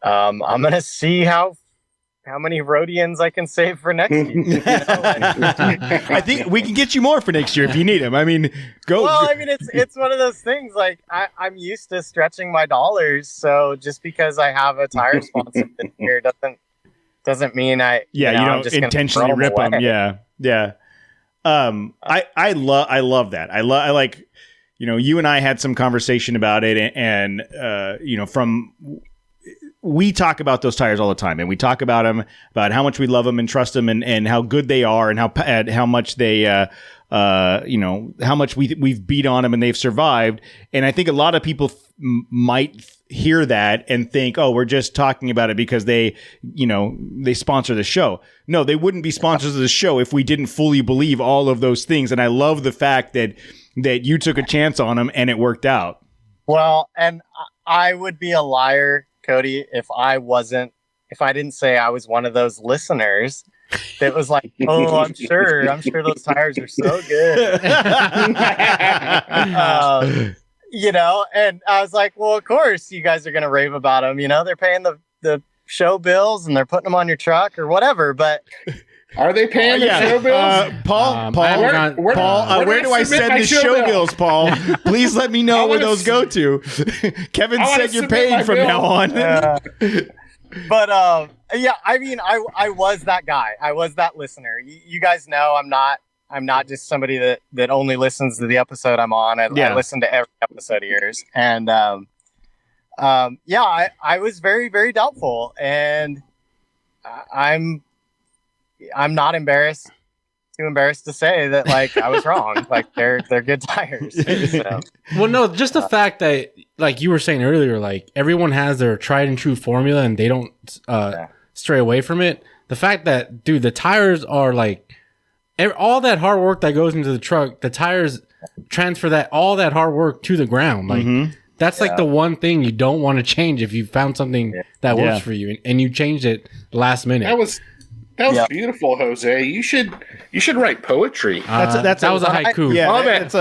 Speaker 4: I'm going to see how many Rhodians I can save for next year.
Speaker 2: I think we can get you more for next year if you need them. I mean, go.
Speaker 4: Well, I mean, it's one of those things. Like I'm used to stretching my dollars, so just because I have a tire sponsor this year doesn't mean
Speaker 2: you don't just intentionally rip them. Yeah. I love that. I like. You and I had some conversation about it, and we talk about those tires all the time, and we talk about them, about how much we love them and trust them, and how good they are, and how much they, how much we've beat on them and they've survived. And I think a lot of people might hear that and think, oh, we're just talking about it because they sponsor the show. No, they wouldn't be sponsors of the show if we didn't fully believe all of those things. And I love the fact that you took a chance on them and it worked out.
Speaker 4: Well, and I would be a liar, Cody, if I didn't say I was one of those listeners that was like, oh, I'm sure those tires are so good. And I was like, well, of course you guys are going to rave about them. They're paying the show bills and they're putting them on your truck or whatever, but
Speaker 1: are they paying the show bills?
Speaker 2: Paul, where do I send the show bills, Paul? Please let me know where those go to. Kevin said you're paying from now on.
Speaker 4: But I mean, I was that guy. I was that listener. You guys know I'm not just somebody that only listens to the episode I'm on. I listen to every episode of yours. And I was very, very doubtful, and I'm not too embarrassed to say that, like, I was wrong. Like, they're good tires. So.
Speaker 3: Well, no, just the fact that, like you were saying earlier, like everyone has their tried and true formula and they don't stray away from it. The fact that, dude, the tires are like all that hard work that goes into the truck, the tires transfer all that hard work to the ground. Like that's like the one thing you don't want to change if you found something that works for you and you changed it last minute.
Speaker 1: That was beautiful, Jose. You should write poetry.
Speaker 3: That was a haiku.
Speaker 1: All that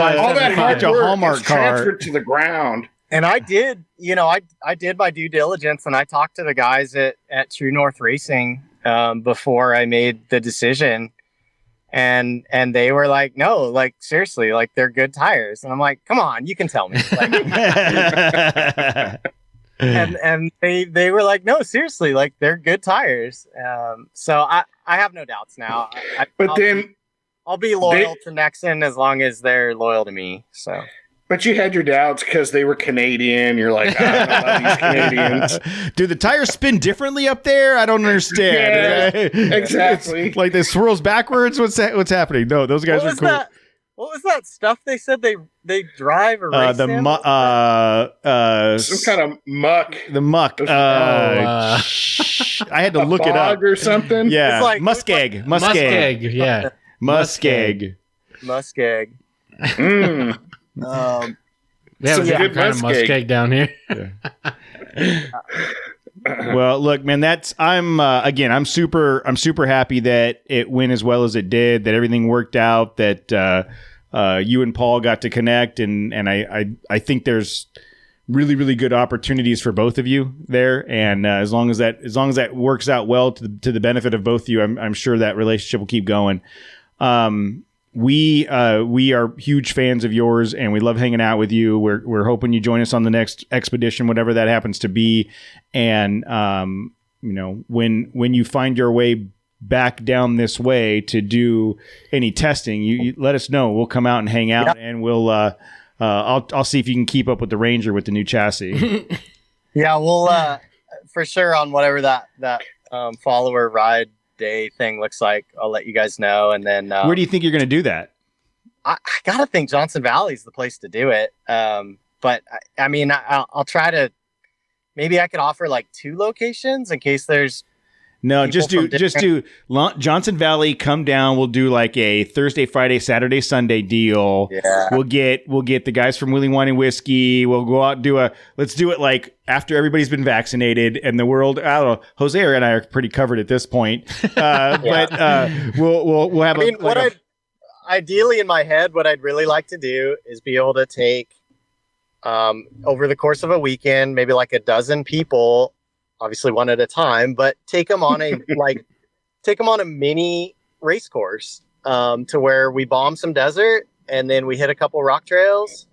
Speaker 1: hard work
Speaker 2: Hallmark
Speaker 1: is transferred to the ground.
Speaker 4: And I did, I did my due diligence, and I talked to the guys at True North Racing before I made the decision, and they were like, no, like seriously, like they're good tires. And I'm like, come on, you can tell me. Like, and they were like, no, seriously, like they're good tires. So I have no doubts now. I'll be loyal to Nexen as long as they're loyal to me. So,
Speaker 1: But you had your doubts because they were Canadian. You're like, I don't know about these Canadians.
Speaker 2: Do the tires spin differently up there? I don't understand.
Speaker 1: Yeah, exactly.
Speaker 2: It's like they swirls backwards. What's happening? No, those guys are cool.
Speaker 4: What was that stuff they said they drive or race
Speaker 1: some kind of muck.
Speaker 2: The muck. I had to look it up
Speaker 1: or something.
Speaker 2: Yeah, it's like, muskeg.
Speaker 3: Yeah,
Speaker 2: muskeg.
Speaker 4: Muskeg.
Speaker 3: We have a good kind of muskeg down here.
Speaker 2: Yeah. Well, look, man, I'm super happy that it went as well as it did, that everything worked out, that you and Paul got to connect, and I think there's really, really good opportunities for both of you there, and as long as that works out well to the benefit of both of you, I'm sure that relationship will keep going. We are huge fans of yours, and we love hanging out with you. We're hoping you join us on the next expedition, whatever that happens to be. And when you find your way back down this way to do any testing, you let us know. We'll come out and hang out, and we'll I'll see if you can keep up with the Ranger with the new chassis.
Speaker 4: Yeah, we'll for sure on whatever that follower ride day thing looks like. I'll let you guys know. And then
Speaker 2: where do you think you're going to do that?
Speaker 4: I gotta think Johnson Valley is the place to do it. But I mean, I'll try to. Maybe I could offer like 2 locations in case there's.
Speaker 2: No, just do Johnson Valley. Come down. We'll do like a Thursday, Friday, Saturday, Sunday deal.
Speaker 4: Yeah.
Speaker 2: We'll get the guys from Wheeling Wine and Whiskey. We'll go out and let's do it like after everybody's been vaccinated and the world. I don't know. Jose and I are pretty covered at this point. But we'll have.
Speaker 4: Ideally in my head, what I'd really like to do is be able to take over the course of a weekend, maybe like a dozen people. Obviously one at a time, but take them on a mini race course to where we bomb some desert and then we hit a couple rock trails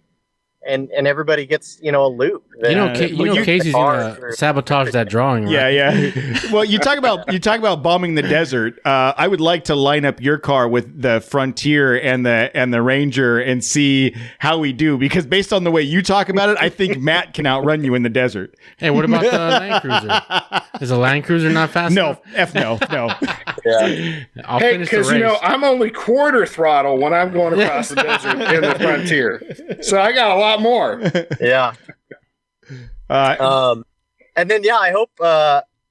Speaker 4: and everybody gets, a loop.
Speaker 3: Casey's gonna sabotage that drawing. Right?
Speaker 2: Yeah. Well, you talk about bombing the desert. I would like to line up your car with the Frontier and the Ranger and see how we do, because based on the way you talk about it, I think Matt can outrun you in the desert.
Speaker 3: Hey, what about the Land Cruiser? Is the Land Cruiser not fast enough?
Speaker 2: No.
Speaker 4: Yeah.
Speaker 3: I'll finish the race.
Speaker 1: I'm only quarter throttle when I'm going across the desert in the Frontier, so I got a lot more.
Speaker 4: Yeah. And then I hope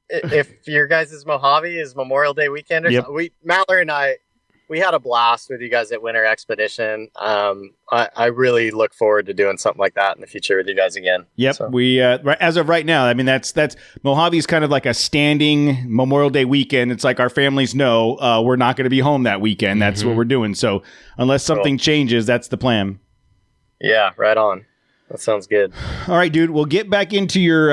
Speaker 4: if your guys' Mojave is Memorial Day weekend or something, Mallory and I, we had a blast with you guys at Winter Expedition. I really look forward to doing something like that in the future with you guys again.
Speaker 2: Yep. So. We as of right now, I mean that's Mojave's kind of like a standing Memorial Day weekend. It's like our families know we're not going to be home that weekend. That's what we're doing. So unless something changes, that's the plan.
Speaker 4: Yeah, right on. That sounds good.
Speaker 2: All right, dude. Well, get back into your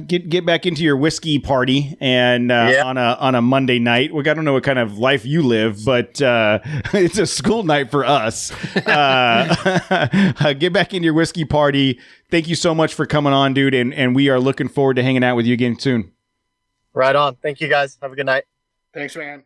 Speaker 2: get back into your whiskey party and on a Monday night. I don't know what kind of life you live, but it's a school night for us. Get back into your whiskey party. Thank you so much for coming on, dude, and we are looking forward to hanging out with you again soon.
Speaker 4: Right on. Thank you, guys. Have a good night.
Speaker 1: Thanks, man.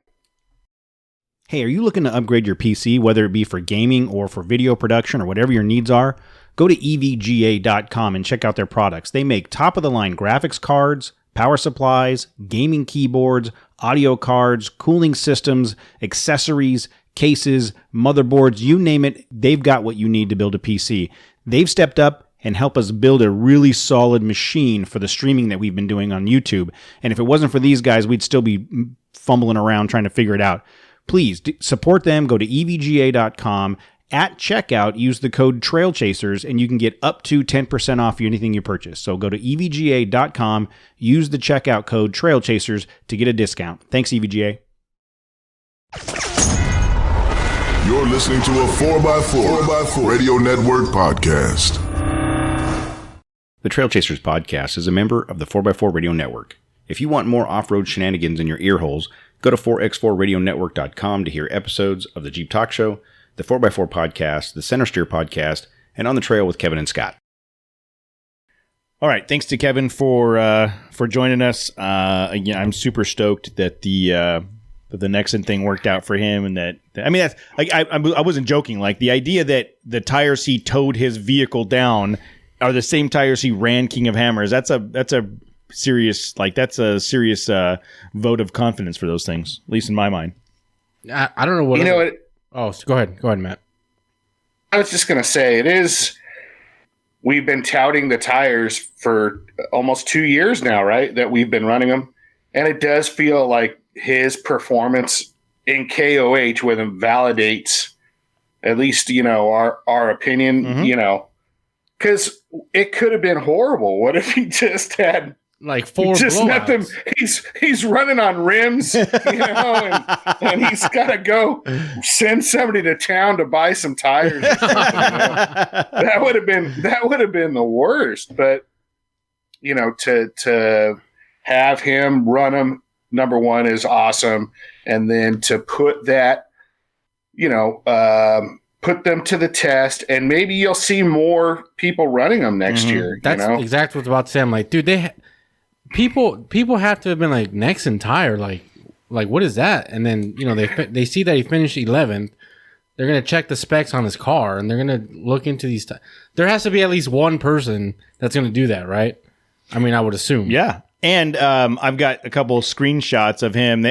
Speaker 2: Hey, are you looking to upgrade your PC, whether it be for gaming or for video production or whatever your needs are? Go to evga.com and check out their products. They make top-of-the-line graphics cards, power supplies, gaming keyboards, audio cards, cooling systems, accessories, cases, motherboards, you name it, they've got what you need to build a PC. They've stepped up and helped us build a really solid machine for the streaming that we've been doing on YouTube. And if it wasn't for these guys, we'd still be fumbling around trying to figure it out. Please support them. Go to evga.com. At checkout, use the code Trailchasers, and you can get up to 10% off anything you purchase. So go to evga.com, use the checkout code Trailchasers to get a discount. Thanks, EVGA.
Speaker 5: You're listening to a 4x4 Radio Network podcast.
Speaker 2: The Trailchasers podcast is a member of the 4x4 Radio Network. If you want more off-road shenanigans in your ear holes, go to 4x4radionetwork.com to hear episodes of the Jeep Talk Show, the 4x4 podcast, the Center Steer podcast, and On the Trail with Kevin and Scott. All right, thanks to Kevin for joining us. Again, I'm super stoked that the the Nexen thing worked out for him, and that I mean that's like I wasn't joking. Like the idea that the tires he towed his vehicle down are the same tires he ran King of Hammers. That's a serious vote of confidence for those things, at least in my mind.
Speaker 3: I don't know what.
Speaker 1: You know what?
Speaker 3: Oh, so go ahead, Matt.
Speaker 1: I was just going to say it is. We've been touting the tires for almost 2 years now, right? That we've been running them, and it does feel like his performance in KOH with him validates at least, our opinion, because it could have been horrible. What if he just had
Speaker 3: like 4
Speaker 1: just
Speaker 3: blowouts?
Speaker 1: nothing? He's running on rims, and he's got to go send somebody to town to buy some tires. That would have been the worst. But to have him run them, number one, is awesome, and then to put that, put them to the test, and maybe you'll see more people running them next year.
Speaker 3: That's exactly what I was about to say. I'm like, dude, people have to have been like Nexen tire, like what is that? And then they see that he finished 11th. They're gonna check the specs on his car, and they're gonna look into these. There has to be at least one person that's gonna do that, right? I mean, I would assume.
Speaker 2: Yeah. And I've got a couple of screenshots of him.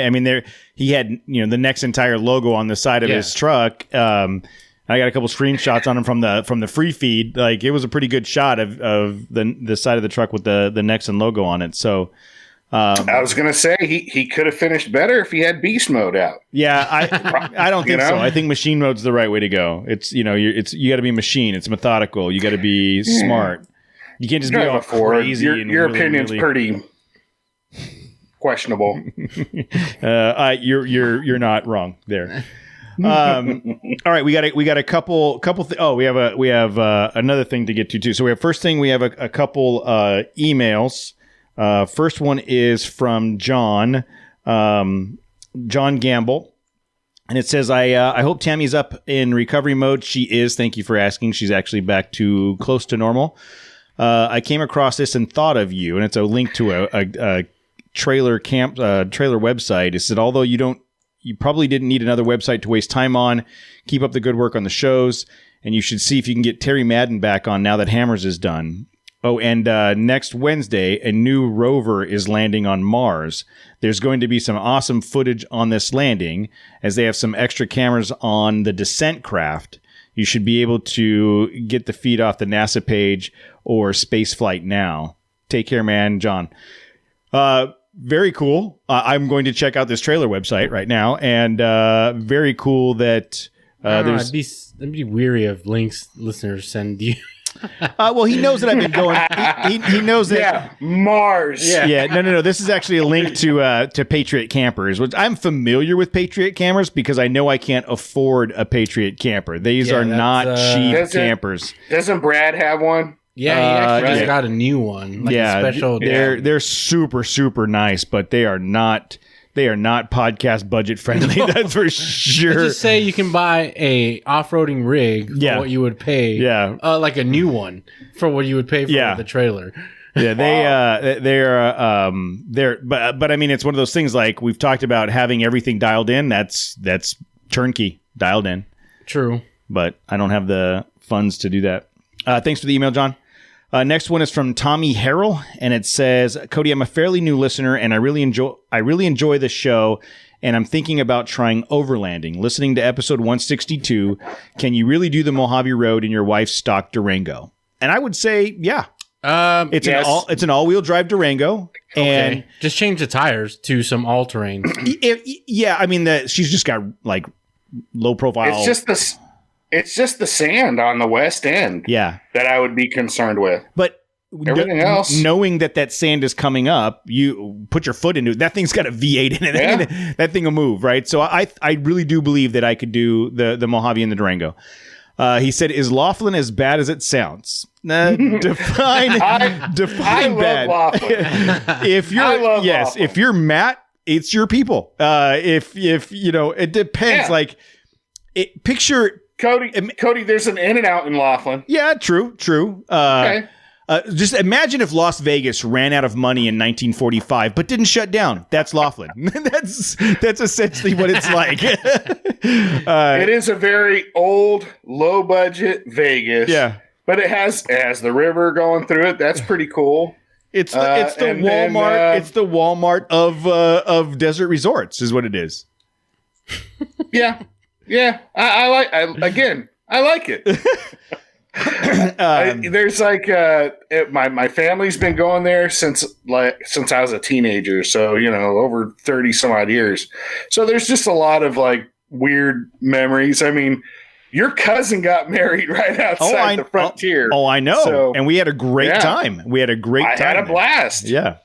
Speaker 2: He had the Nexen tire logo on the side of his truck. I got a couple of screenshots on him from the free feed. Like, it was a pretty good shot of the side of the truck with the Nexen logo on it. So
Speaker 1: I was gonna say he could have finished better if he had beast mode out.
Speaker 2: Yeah, I don't think so. I think machine mode's the right way to go. It's you got to be machine. It's methodical. You got to be smart. You can't just be all crazy.
Speaker 1: Your opinion's pretty questionable.
Speaker 2: You're not wrong there. All right, we got a couple. We have another thing to get to too. So we have a couple emails. First one is from John Gamble, and it says, I hope Tammy's up in recovery mode. She is. Thank you for asking. She's actually back to close to normal. I came across this and thought of you, and it's a link to a trailer website. It said, although you probably didn't need another website to waste time on, keep up the good work on the shows, and you should see if you can get Terry Madden back on now that Hammers is done. Oh, and next Wednesday, a new rover is landing on Mars. There's going to be some awesome footage on this landing, as they have some extra cameras on the descent craft. You should be able to get the feed off the NASA page or Spaceflight Now. Take care, man. John. Very cool. I'm going to check out this trailer website right now, and very cool that there's...
Speaker 3: I'd be weary of links listeners send you.
Speaker 2: Well, he knows that I've been going. He knows that.
Speaker 1: Yeah, Mars.
Speaker 2: Yeah. No. This is actually a link to Patriot Campers, which I'm familiar with Patriot Campers because I know I can't afford a Patriot Camper. These are not cheap campers.
Speaker 1: Doesn't Brad have one?
Speaker 3: Yeah, he actually just got a new one. Like a special.
Speaker 2: They're super, super nice, but they are not podcast budget friendly. That's for sure.
Speaker 3: Let's just say you can buy a off-roading rig for what you would pay.
Speaker 2: Yeah,
Speaker 3: like a new one for what you would pay for the trailer.
Speaker 2: Yeah, but I mean, it's one of those things like we've talked about having everything dialed in. That's turnkey dialed in.
Speaker 3: True,
Speaker 2: but I don't have the funds to do that. Thanks for the email, John. Next one is from Tommy Harrell, and it says, Cody, I'm a fairly new listener, and I really enjoy the show, and I'm thinking about trying overlanding. Listening to episode 162, can you really do the Mojave Road in your wife's stock Durango? And I would say, yeah. It's an all-wheel drive Durango, and
Speaker 3: just change the tires to some all-terrain.
Speaker 2: Yeah, I mean she's just got like low profile.
Speaker 1: It's just the sand on the west end.
Speaker 2: Yeah, that
Speaker 1: I would be concerned with.
Speaker 2: But
Speaker 1: everything else,
Speaker 2: knowing that sand is coming up, you put your foot into it. That thing's got a V8 in it. Yeah. That thing will move, right? So I really do believe that I could do the Mojave and the Durango. He said, "Is Laughlin as bad as it sounds?" Define bad.
Speaker 1: Laughlin.
Speaker 2: If you're Matt, it's your people. If it depends.
Speaker 1: Yeah.
Speaker 2: Like picture.
Speaker 1: Cody, there's an In-N-Out in Laughlin.
Speaker 2: Yeah, true.
Speaker 1: Okay.
Speaker 2: Just imagine if Las Vegas ran out of money in 1945, but didn't shut down. That's Laughlin. that's essentially what it's like.
Speaker 1: It is a very old, low budget Vegas.
Speaker 2: Yeah,
Speaker 1: but it has the river going through it. That's pretty cool.
Speaker 2: It's the Walmart. It's the Walmart of desert resorts, is what it is.
Speaker 1: Yeah. I like it. There's like my family's been going there since I was a teenager, so over 30 some odd years. So there's just a lot of like weird memories. I mean, your cousin got married right outside the frontier.
Speaker 2: I know. So, and we had a great time. I had a blast. Yeah.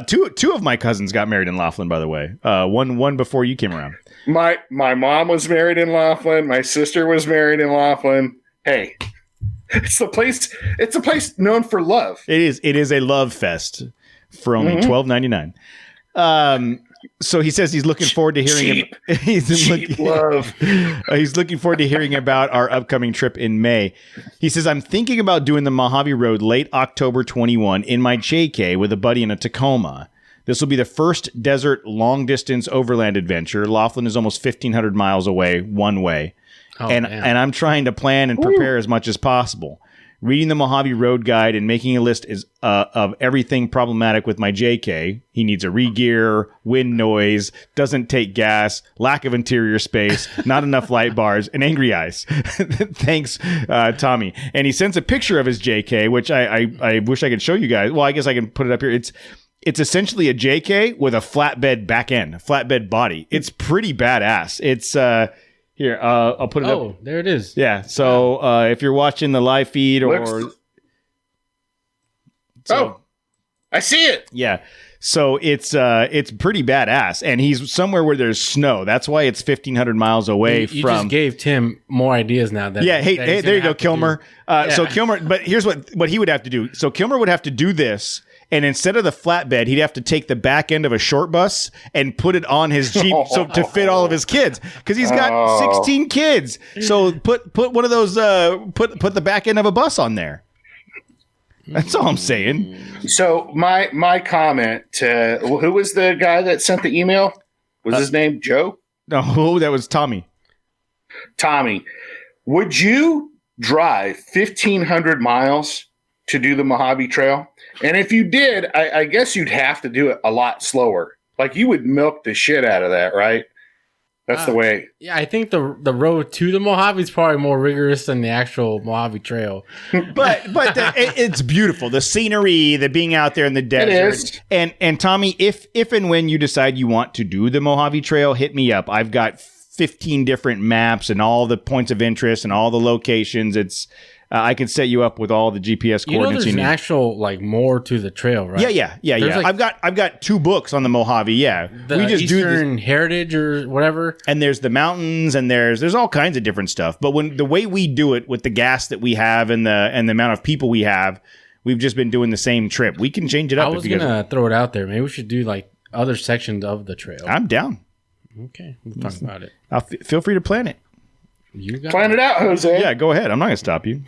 Speaker 2: Two of my cousins got married in Laughlin, by the way. One before you came around.
Speaker 1: My mom was married in Laughlin. My sister was married in Laughlin. Hey, it's a place known for love.
Speaker 2: It is a love fest for only $12.99. So he says he's looking forward to hearing
Speaker 1: love.
Speaker 2: He's looking forward to hearing about our upcoming trip in May. He says, I'm thinking about doing the Mojave Road late October 21 in my JK with a buddy in a Tacoma. This will be the first desert long distance overland adventure. Laughlin is almost 1,500 miles away one way. And I'm trying to plan and prepare as much as possible. Reading the Mojave Road Guide and making a list of everything problematic with my JK. He needs a re-gear, wind noise, doesn't take gas, lack of interior space, not enough light bars, and angry eyes. Thanks, Tommy. And he sends a picture of his JK, which I wish I could show you guys. Well, I guess I can put it up here. It's essentially a JK with a flatbed back end, a flatbed body. It's pretty badass. It's... Here, I'll put it up.
Speaker 3: Oh, there it is.
Speaker 2: Yeah. So if you're watching the live feed
Speaker 1: I see it.
Speaker 2: Yeah. So it's pretty badass. And he's somewhere where there's snow. That's why it's 1,500 miles away
Speaker 3: you
Speaker 2: from.
Speaker 3: You just gave Tim more ideas now.
Speaker 2: Hey, there you go, Kilmer. So Kilmer, but here's what he would have to do. So Kilmer would have to do this. And instead of the flatbed, he'd have to take the back end of a short bus and put it on his Jeep to fit all of his kids. Because he's got 16 kids. So put one of those, put the back end of a bus on there. That's all I'm saying.
Speaker 1: So my comment to who was the guy that sent the email? Was his name Joe?
Speaker 2: No, that was Tommy.
Speaker 1: Tommy, would you drive 1,500 miles to do the Mojave Trail? And if you did, I guess you'd have to do it a lot slower. Like you would milk the shit out of that, right? That's the way.
Speaker 3: Yeah, I think the road to the Mojave is probably more rigorous than the actual Mojave Trail.
Speaker 2: but it's beautiful. The scenery, the being out there in the desert. It is. And Tommy, if and when you decide you want to do the Mojave Trail, hit me up. I've got 15 different maps and all the points of interest and all the locations. It's I can set you up with all the GPS coordinates
Speaker 3: there's
Speaker 2: you need.
Speaker 3: An actual more to the trail, right?
Speaker 2: Yeah. I've got 2 books on the Mojave. Yeah,
Speaker 3: we just Eastern Heritage or whatever.
Speaker 2: And there's the mountains, and there's all kinds of different stuff. But when the way we do it with the gas that we have and the amount of people we have, we've just been doing the same trip. We can change it up.
Speaker 3: I was gonna throw it out there. Maybe we should do other sections of the trail.
Speaker 2: I'm down.
Speaker 3: Okay, we'll talk about it.
Speaker 2: Feel free to plan it.
Speaker 1: You plan it out, Jose.
Speaker 2: Yeah, go ahead. I'm not going to stop you.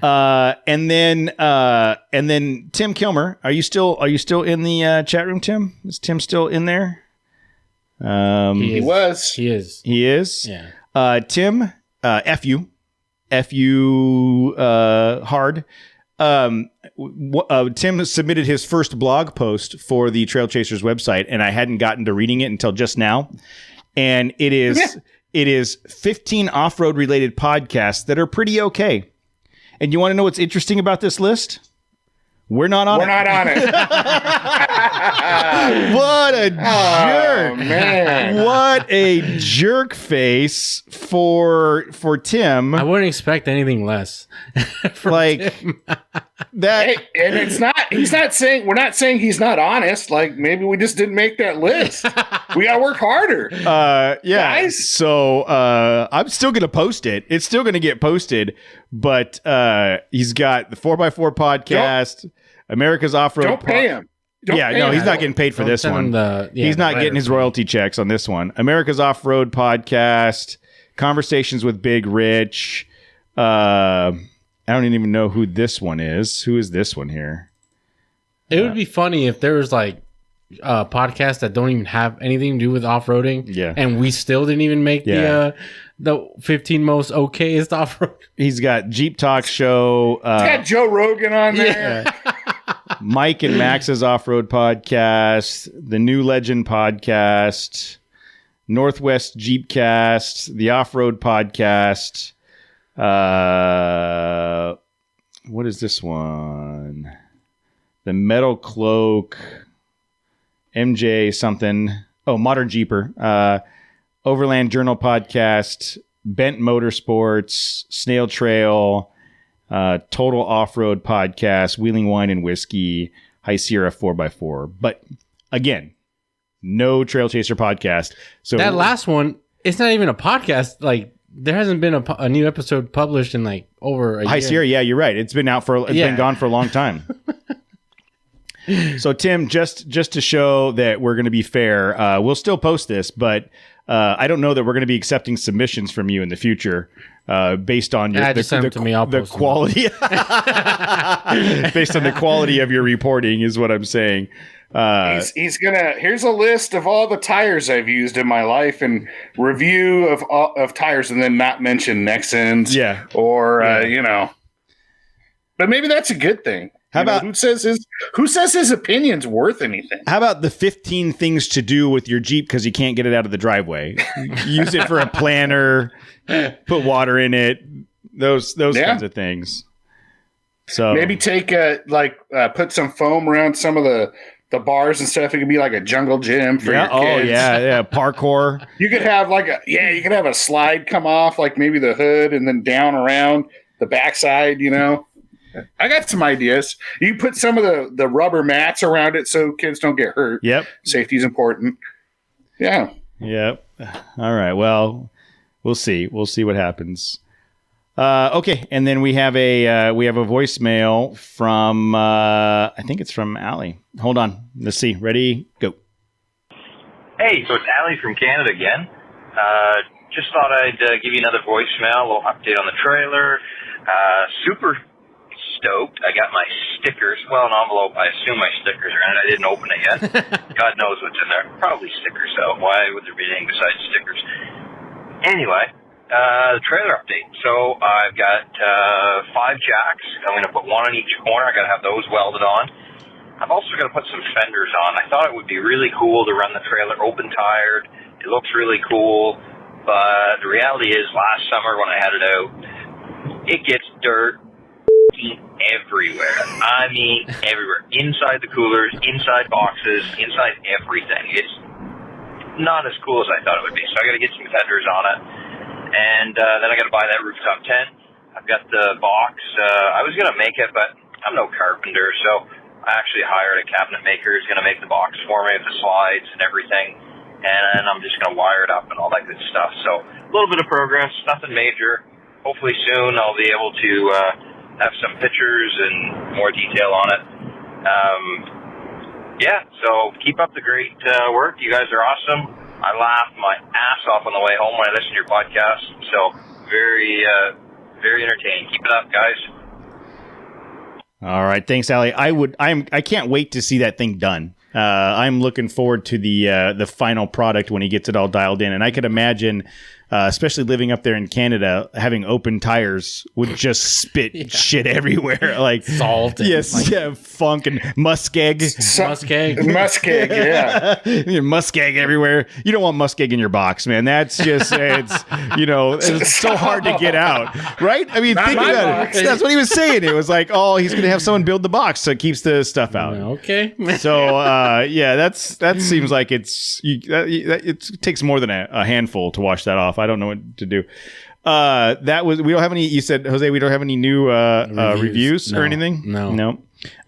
Speaker 2: And then Tim Kilmer, are you still in the chat room, Tim? Is Tim still in there?
Speaker 1: He was.
Speaker 3: He is.
Speaker 2: He is.
Speaker 3: Yeah.
Speaker 2: Tim, F you hard. Tim submitted his first blog post for the Trailchasers website, and I hadn't gotten to reading it until just now. And it is 15 off-road related podcasts that are pretty okay. And you want to know what's interesting about this list? We're not on it.
Speaker 1: We're not on it.
Speaker 2: What a jerk.
Speaker 1: Man.
Speaker 2: What a jerk face for Tim.
Speaker 3: I wouldn't expect anything less.
Speaker 2: Tim. That
Speaker 1: hey, and we're not saying he's not honest. Like maybe we just didn't make that list. We gotta work harder.
Speaker 2: Yeah.
Speaker 1: Guys.
Speaker 2: So I'm still gonna post it. It's still gonna get posted, but he's got the 4x4 podcast, America's Off-Road.
Speaker 1: Don't pay him.
Speaker 2: He's not getting paid for this one. He's not getting his royalty checks on this one. America's Off-Road podcast, Conversations with Big Rich, I don't even know who this one is. Who is this one here?
Speaker 3: It would be funny if there was like podcasts that don't even have anything to do with off-roading.
Speaker 2: Yeah.
Speaker 3: And we still didn't even make the 15 most okayest off-road.
Speaker 2: He's got Jeep Talk Show.
Speaker 1: He's got Joe Rogan on there.
Speaker 2: Mike and Max's Off-Road Podcast. The New Legend Podcast. Northwest Jeep Cast. The Off-Road Podcast. What is this one? The Metal Cloak. MJ something. Oh, Modern Jeeper. Overland Journal Podcast. Bent Motorsports. Snail Trail. Total Off-Road Podcast. Wheeling Wine and Whiskey. High Sierra 4x4. But again, no Trail Chaser podcast. So
Speaker 3: that last one, it's not even a podcast. Like, there hasn't been a new episode published in like over a
Speaker 2: High
Speaker 3: year.
Speaker 2: Sierra, yeah, you're right. It's been out for been gone for a long time. So Tim, just to show that we're going to be fair, we'll still post this, but I don't know that we're going to be accepting submissions from you in the future based on your the quality. Based on the quality of your reporting is what I'm saying.
Speaker 1: He's gonna. Here's a list of all the tires I've used in my life and review of tires, and then not mention Nexans.
Speaker 2: Yeah,
Speaker 1: or But maybe that's a good thing.
Speaker 2: How about
Speaker 1: who says his opinion's worth anything?
Speaker 2: How about the 15 things to do with your Jeep because you can't get it out of the driveway? Use it for a planter, put water in it, those kinds of things. So
Speaker 1: maybe take put some foam around some of the bars and stuff. It could be like a jungle gym for your kids.
Speaker 2: Oh yeah, parkour.
Speaker 1: You could have a slide come off, like maybe the hood and then down around the backside, I got some ideas. You put some of the rubber mats around it so kids don't get hurt.
Speaker 2: Yep.
Speaker 1: Safety's important. Yeah.
Speaker 2: Yep. All right. Well, we'll see. We'll see what happens. Okay. And then we have a voicemail from I think it's from Allie. Hold on. Let's see. Ready? Go.
Speaker 6: Hey, so it's Allie from Canada again. Just thought I'd give you another voicemail, a little update on the trailer. Super stoked. I got my stickers. Well, an envelope. I assume my stickers are in it. I didn't open it yet. God knows what's in there. Probably stickers, though. Why would there be anything besides stickers? Anyway, the trailer update. So I've got 5 jacks. I'm going to put one on each corner. I got to have those welded on. I've also got to put some fenders on. I thought it would be really cool to run the trailer open-tired. It looks really cool. But the reality is, last summer when I had it out, it gets dirt everywhere. I mean, everywhere. Inside the coolers, inside boxes, inside everything. It's not as cool as I thought it would be. So I got to get some fenders on it. And then I got to buy that rooftop tent. I've got the box. I was going to make it, but I'm no carpenter. So I actually hired a cabinet maker who's going to make the box for me with the slides and everything. And I'm just going to wire it up and all that good stuff. So a little bit of progress, nothing major. Hopefully soon I'll be able to have some pictures and more detail on it. So keep up the great work. You guys are awesome. I laughed my ass off on the way home when I listened to your podcast. So very, very entertaining. Keep it up, guys.
Speaker 2: All right. Thanks, Allie. I can't wait to see that thing done. I'm looking forward to the final product when he gets it all dialed in. And I could imagine, especially living up there in Canada, having open tires would just spit shit everywhere, like
Speaker 3: salt.
Speaker 2: Funk and muskeg.
Speaker 1: Muskeg, yeah.
Speaker 2: Muskeg everywhere. You don't want muskeg in your box, man. That's just it's so hard to get out, right? I mean, think about it. That's what he was saying. It was like, he's going to have someone build the box so it keeps the stuff out.
Speaker 3: Okay.
Speaker 2: So that seems like it takes more than a handful to wash that off. I don't know what to do. We don't have any. You said, Jose, we don't have any new reviews or anything.
Speaker 3: No.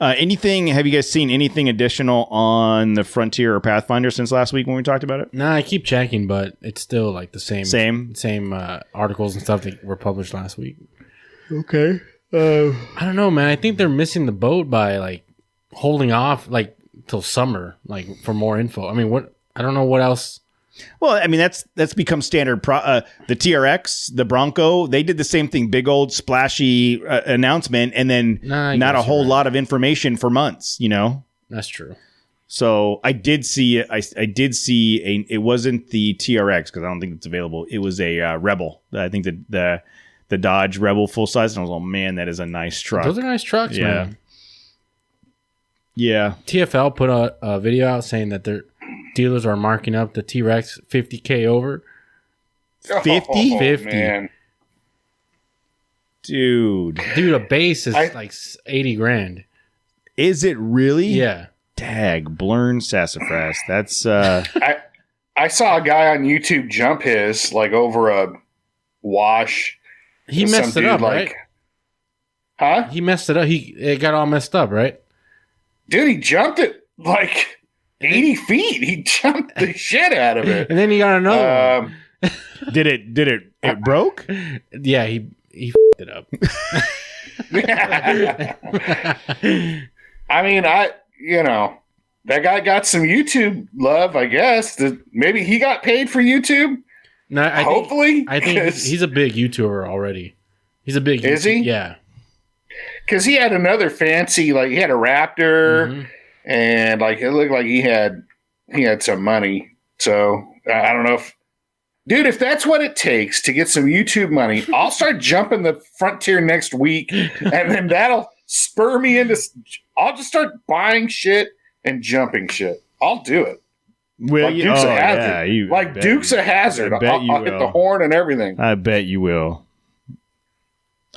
Speaker 2: Anything? Have you guys seen anything additional on the Frontier or Pathfinder since last week when we talked about it?
Speaker 3: No, I keep checking, but it's still like the same articles and stuff that were published last week.
Speaker 2: Okay.
Speaker 3: I don't know, man. I think they're missing the boat by like holding off like till summer, like for more info. I mean, I don't know what else
Speaker 2: Well, I mean, that's become standard. The TRX, the Bronco, they did the same thing. Big old splashy announcement, and then not a whole lot of information for months.
Speaker 3: That's true.
Speaker 2: So I did see it. I did see it wasn't the TRX because I don't think it's available. It was a Rebel. I think the Dodge Rebel full size. And I was like, oh man, that is a nice truck.
Speaker 3: Those are nice trucks, man.
Speaker 2: Yeah.
Speaker 3: TFL put a video out saying that their dealers are marking up the T-Rex $50K over.
Speaker 2: 50?
Speaker 3: 50.
Speaker 1: Man.
Speaker 2: Dude,
Speaker 3: a base is like 80 grand.
Speaker 2: Is it really?
Speaker 3: Yeah.
Speaker 2: Dag, Blurn Sassafras. That's
Speaker 1: I saw a guy on YouTube jump his like over a wash.
Speaker 3: He messed it up, right?
Speaker 1: Huh?
Speaker 3: He messed it up. It got all messed up, right?
Speaker 1: Dude, he jumped it like 80 feet. He jumped the shit out of it.
Speaker 3: And then he got another one.
Speaker 2: Did it broke?
Speaker 3: Yeah, he f***ed it up.
Speaker 1: I mean, that guy got some YouTube love, I guess. Maybe he got paid for YouTube?
Speaker 3: No,
Speaker 1: Hopefully.
Speaker 3: I think he's a big YouTuber already. He's a big
Speaker 1: Is he?
Speaker 3: Yeah.
Speaker 1: Because he had another fancy, like he had a Raptor, and like it looked like he had some money. So I don't know if that's what it takes to get some YouTube money, I'll start jumping the Frontier next week, and then that'll spur me into. I'll just start buying shit and jumping shit. I'll do it.
Speaker 2: Will you?
Speaker 1: Dukes of
Speaker 2: Hazzard.
Speaker 1: Yeah, Dukes of Hazzard. I'll hit the horn and everything.
Speaker 2: I bet you will.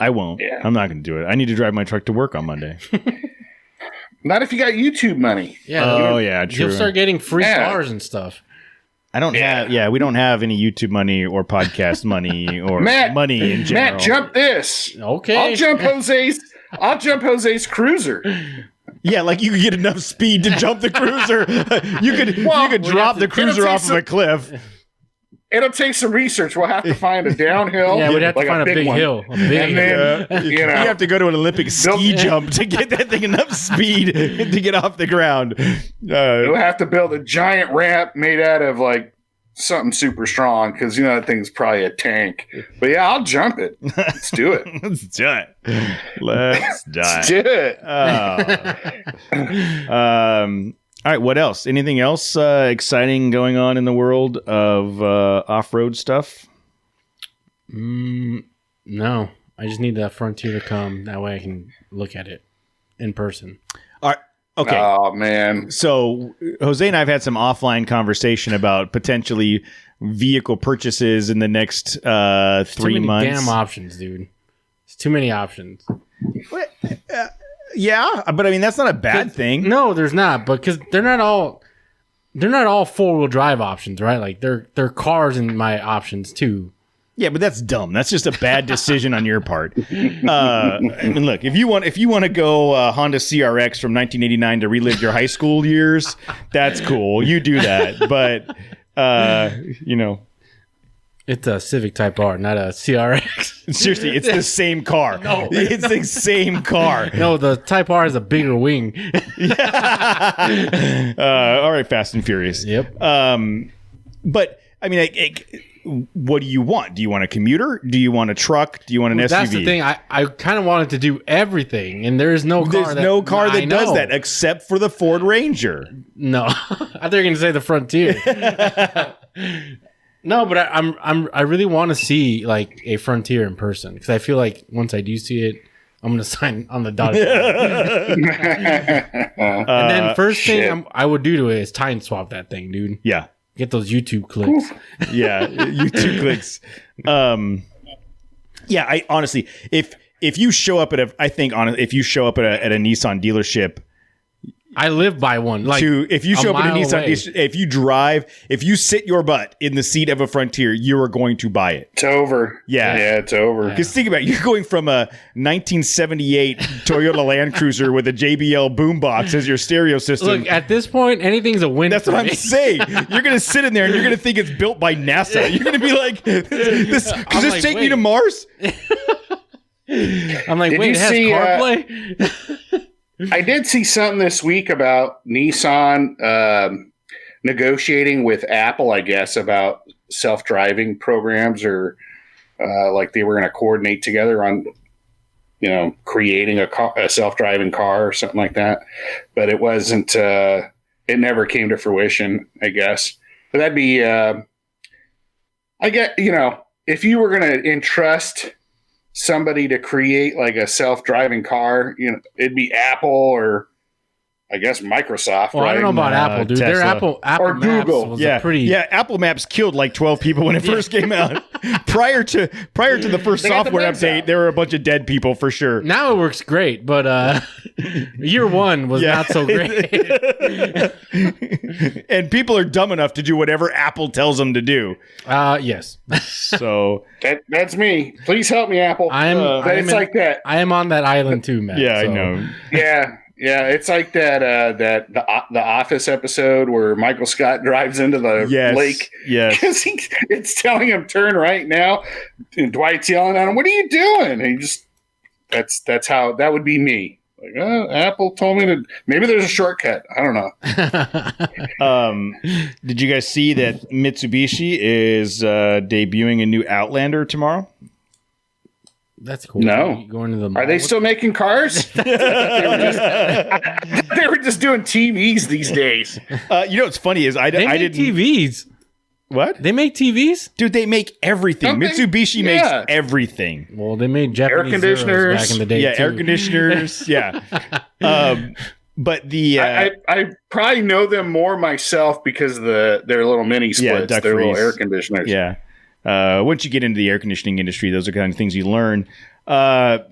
Speaker 2: I won't.
Speaker 1: Yeah.
Speaker 2: I'm not going to do it. I need to drive my truck to work on Monday.
Speaker 1: Not if you got YouTube money.
Speaker 3: Yeah.
Speaker 2: Oh, yeah, true.
Speaker 3: You'll start getting free cars and stuff.
Speaker 2: I don't have. Yeah, we don't have any YouTube money or podcast money or money in general.
Speaker 1: Matt, jump this.
Speaker 3: Okay.
Speaker 1: I'll jump Jose's Cruiser.
Speaker 2: Yeah, like you could get enough speed to jump the Cruiser. You could drop the Cruiser off of a cliff.
Speaker 1: It'll take some research. We'll have to find a downhill.
Speaker 3: Yeah, we'd have to find a big hill.
Speaker 1: And then,
Speaker 2: you have to go to an Olympic ski jump to get that thing enough speed to get off the ground.
Speaker 1: You'll have to build a giant ramp made out of like something super strong because that thing's probably a tank. But yeah, I'll jump it. Let's do it.
Speaker 2: Let's do it. Let's
Speaker 1: do it.
Speaker 2: All right, what else? Anything else exciting going on in the world of off-road stuff?
Speaker 3: No. I just need that Frontier to come. That way I can look at it in person.
Speaker 2: All right. Okay.
Speaker 1: Oh, man.
Speaker 2: So Jose and I have had some offline conversation about potentially vehicle purchases in the next 3 months.
Speaker 3: Damn options, dude. It's too many options.
Speaker 2: Yeah, but I mean that's not a bad thing.
Speaker 3: No, there's not, because they're not all 4-wheel drive options, right? Like they're cars in my options too.
Speaker 2: Yeah, but that's dumb. That's just a bad decision on your part. I mean, look, if you want to go Honda CRX from 1989 to relive your high school years, that's cool. You do that, but
Speaker 3: It's a Civic Type R, not a CRX.
Speaker 2: Seriously, it's the same car.
Speaker 3: No.
Speaker 2: It's the same car.
Speaker 3: No, the Type R has a bigger wing.
Speaker 2: All right, Fast and Furious.
Speaker 3: Yep.
Speaker 2: But I mean, what do you want? Do you want a commuter? Do you want a truck? Do you want an SUV?
Speaker 3: That's the thing. I kind of wanted to do everything, and there's no car that
Speaker 2: does that except for the Ford Ranger.
Speaker 3: No, I thought you were going to say the Frontier. No, but I really want to see like a Frontier in person because I feel like once I do see it, I'm going to sign on the dotted line. And then first thing I would do to it is time swap that thing, dude.
Speaker 2: Yeah.
Speaker 3: Get those YouTube clicks.
Speaker 2: Yeah, YouTube clicks. Yeah, I honestly, if you show up at a Nissan dealership.
Speaker 3: I live by one. Like
Speaker 2: if you show up at a Nissan, if you sit your butt in the seat of a Frontier, you are going to buy it.
Speaker 1: It's over.
Speaker 2: Yeah,
Speaker 1: it's over.
Speaker 2: Because think about it, you're going from a 1978 Toyota Land Cruiser with a JBL boombox as your stereo system.
Speaker 3: Look, at this point, anything's a win.
Speaker 2: That's what I'm saying. You're going to sit in there and you're going to think it's built by NASA. You're going to be like, "Does this take me to Mars?"
Speaker 3: I'm like, wait, it has CarPlay.
Speaker 1: I did see something this week about Nissan negotiating with Apple, I guess, about self-driving programs, or like they were going to coordinate together on, creating a self-driving car or something like that. But it wasn't. It never came to fruition, I guess. But that'd be. I get. If you were going to entrust somebody to create like a self-driving car, it'd be Apple or, I guess, Microsoft.
Speaker 3: Well,
Speaker 1: right?
Speaker 3: I don't know about Apple, dude. Their Apple
Speaker 1: or
Speaker 3: Maps
Speaker 1: Google.
Speaker 3: was a pretty.
Speaker 2: Yeah, Apple Maps killed like 12 people when it first came out. Prior to the first
Speaker 1: They got the
Speaker 2: software
Speaker 1: maps
Speaker 2: update,
Speaker 1: out.
Speaker 2: there were a bunch of dead people for sure.
Speaker 3: Now it works great, but year one was not so great.
Speaker 2: And people are dumb enough to do whatever Apple tells them to do.
Speaker 3: Yes.
Speaker 2: So
Speaker 1: That's me. Please help me, Apple. It's like that.
Speaker 3: I am on that island too, man.
Speaker 2: yeah,
Speaker 3: so.
Speaker 2: I know.
Speaker 1: Yeah, it's like that the Office episode where Michael Scott drives into the lake.
Speaker 2: Yes.
Speaker 1: Because it's telling him turn right now, and Dwight's yelling at him, "What are you doing?" And he just that's how that would be me. Like, Apple told me to. Maybe there's a shortcut. I don't know.
Speaker 2: Did you guys see that Mitsubishi is debuting a new Outlander tomorrow?
Speaker 3: That's cool.
Speaker 1: No.
Speaker 3: Going to the mall.
Speaker 1: Are they still making cars? they were just doing TVs these days.
Speaker 2: What's funny is I
Speaker 3: They make
Speaker 2: didn't.
Speaker 3: TVs.
Speaker 2: What?
Speaker 3: They make TVs?
Speaker 2: Dude, they make everything.
Speaker 1: Don't they?
Speaker 2: Mitsubishi makes everything.
Speaker 3: Well, they made Japanese
Speaker 1: conditioners.
Speaker 3: Zeros back in the day.
Speaker 2: Yeah,
Speaker 3: too.
Speaker 2: air conditioners. Yeah. But the
Speaker 1: I probably know them more myself because of their little mini splits,
Speaker 2: duck
Speaker 1: their little
Speaker 2: freeze.
Speaker 1: air conditioners.
Speaker 2: yeah. Once you get into the air conditioning industry, those are kind of things you learn. So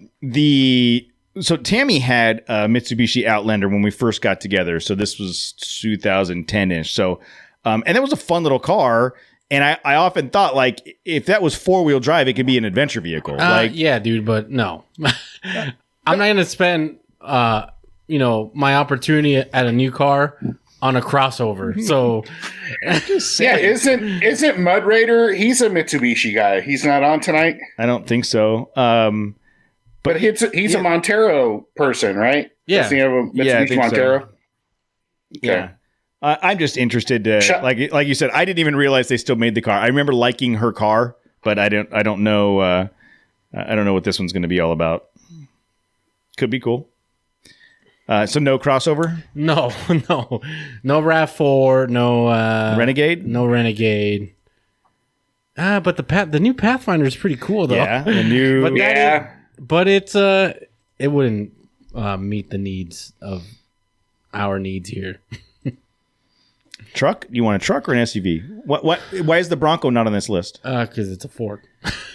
Speaker 2: Tammy had a Mitsubishi Outlander when we first got together. So this was 2010-ish. So, and that was a fun little car. And I often thought, like, if that was 4-wheel drive, it could be an adventure vehicle.
Speaker 3: Yeah, dude, but no. I'm not going to spend, my opportunity at a new car on a crossover. So,
Speaker 1: Yeah, isn't Mud Raider? He's a Mitsubishi guy. He's not on tonight,
Speaker 2: I don't think so.
Speaker 1: but he's a Montero person, right?
Speaker 3: Yeah.
Speaker 1: Doesn't he have a
Speaker 2: Yeah, I
Speaker 1: Mitsubishi
Speaker 2: think so.
Speaker 1: Montero? Okay.
Speaker 2: Yeah. I'm just interested to, like you said, I didn't even realize they still made the car. I remember liking her car, but I don't know. I don't know what this one's going to be all about. Could be cool. So no crossover?
Speaker 3: no RAV4, no
Speaker 2: Renegade?
Speaker 3: no Renegade. But the new Pathfinder is pretty cool though.
Speaker 2: Yeah. The new.
Speaker 3: But
Speaker 1: Yeah.
Speaker 3: But it wouldn't meet the needs of our needs here.
Speaker 2: Truck? You want a truck or an SUV? Why is the Bronco not on this list?
Speaker 3: Because it's a Ford.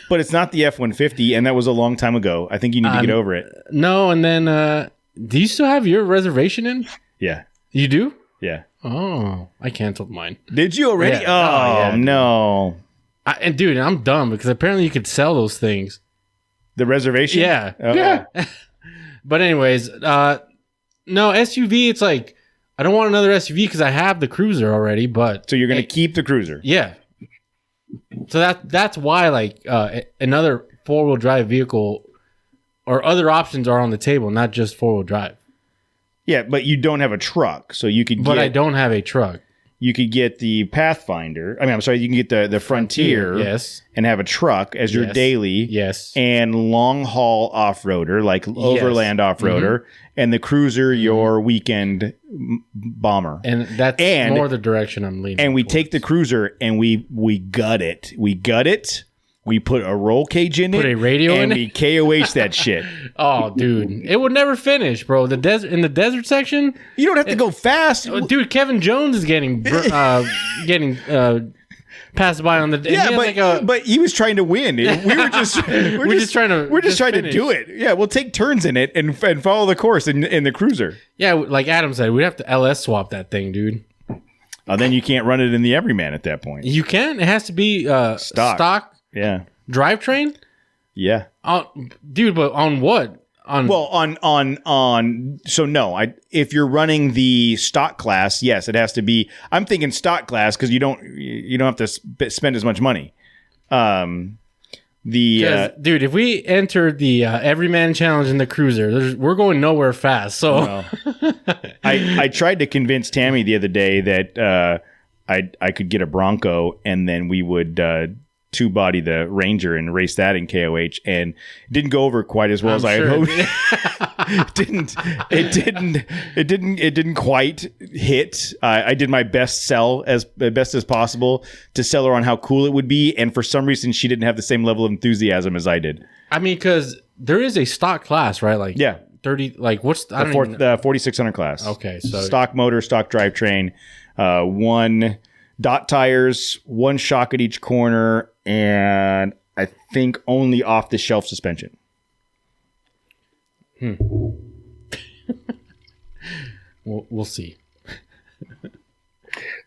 Speaker 2: But it's not the F-150, and that was a long time ago. I think you need to get over it.
Speaker 3: No, and then do you still have your reservation in?
Speaker 2: Yeah.
Speaker 3: You do?
Speaker 2: Yeah.
Speaker 3: Oh, I canceled mine.
Speaker 2: Did you already?
Speaker 3: Yeah. Oh, yeah, dude.
Speaker 2: No.
Speaker 3: And dude, I'm dumb because apparently you could sell those things.
Speaker 2: The reservation?
Speaker 3: Yeah.
Speaker 2: Oh.
Speaker 1: Yeah.
Speaker 3: But anyways, no SUV. It's like I don't want another SUV because I have the Cruiser already. But
Speaker 2: So you're going to keep the Cruiser?
Speaker 3: yeah. So that's why like another 4-wheel drive vehicle or other options are on the table, not just 4-wheel drive.
Speaker 2: Yeah, but you don't have a truck, so you could.
Speaker 3: But I don't have a truck.
Speaker 2: You could get the Pathfinder. I mean, I'm sorry. You can get the Frontier.
Speaker 3: Yes.
Speaker 2: And have a truck as your
Speaker 3: Yes.
Speaker 2: daily.
Speaker 3: Yes.
Speaker 2: And long haul off roader, like overland off roader, and the Cruiser, your weekend bomber.
Speaker 3: And that's
Speaker 2: And-
Speaker 3: more the direction I'm leaning.
Speaker 2: And we
Speaker 3: towards.
Speaker 2: take the Cruiser and we gut it. We gut it. We put a roll cage in it.
Speaker 3: Put a radio
Speaker 2: and
Speaker 3: in it?
Speaker 2: we KOH that shit.
Speaker 3: Oh, dude, it would never finish, bro. The desert in the desert section,
Speaker 2: You don't have to go fast.
Speaker 3: dude. Kevin Jones is getting passed by on the.
Speaker 2: Yeah,
Speaker 3: he
Speaker 2: but,
Speaker 3: has like
Speaker 2: but he was trying to win. We were just we're
Speaker 3: just trying to
Speaker 2: to do it. Yeah, we'll take turns in it and follow the course in the Cruiser.
Speaker 3: yeah, like Adam said, we'd have to LS swap that thing, dude.
Speaker 2: Then you can't run it in the Everyman at that point.
Speaker 3: You can. It has to be stock
Speaker 2: Yeah,
Speaker 3: drivetrain.
Speaker 2: yeah.
Speaker 3: Dude, but on what?
Speaker 2: Well, on. So no, if you're running the stock class, yes, it has to be. I'm thinking stock class because you don't have to spend as much money.
Speaker 3: Dude, if we enter the Everyman Challenge in the Cruiser, we're going nowhere fast. So
Speaker 2: I tried to convince Tammy the other day that I could get a Bronco, and then we would two-body the Ranger and race that in KOH, and it didn't go over quite as well as I had hoped. It didn't quite hit. I did my best as possible to sell her on how cool it would be, and for some reason she didn't have the same level of enthusiasm as I did.
Speaker 3: I mean, because there is a stock class, right? Like 30. Like what's
Speaker 2: the 4600 class?
Speaker 3: Okay, so
Speaker 2: stock motor, stock drivetrain, 1 dot tires, 1 shock at each corner, and I think only off-the-shelf suspension.
Speaker 3: We'll see.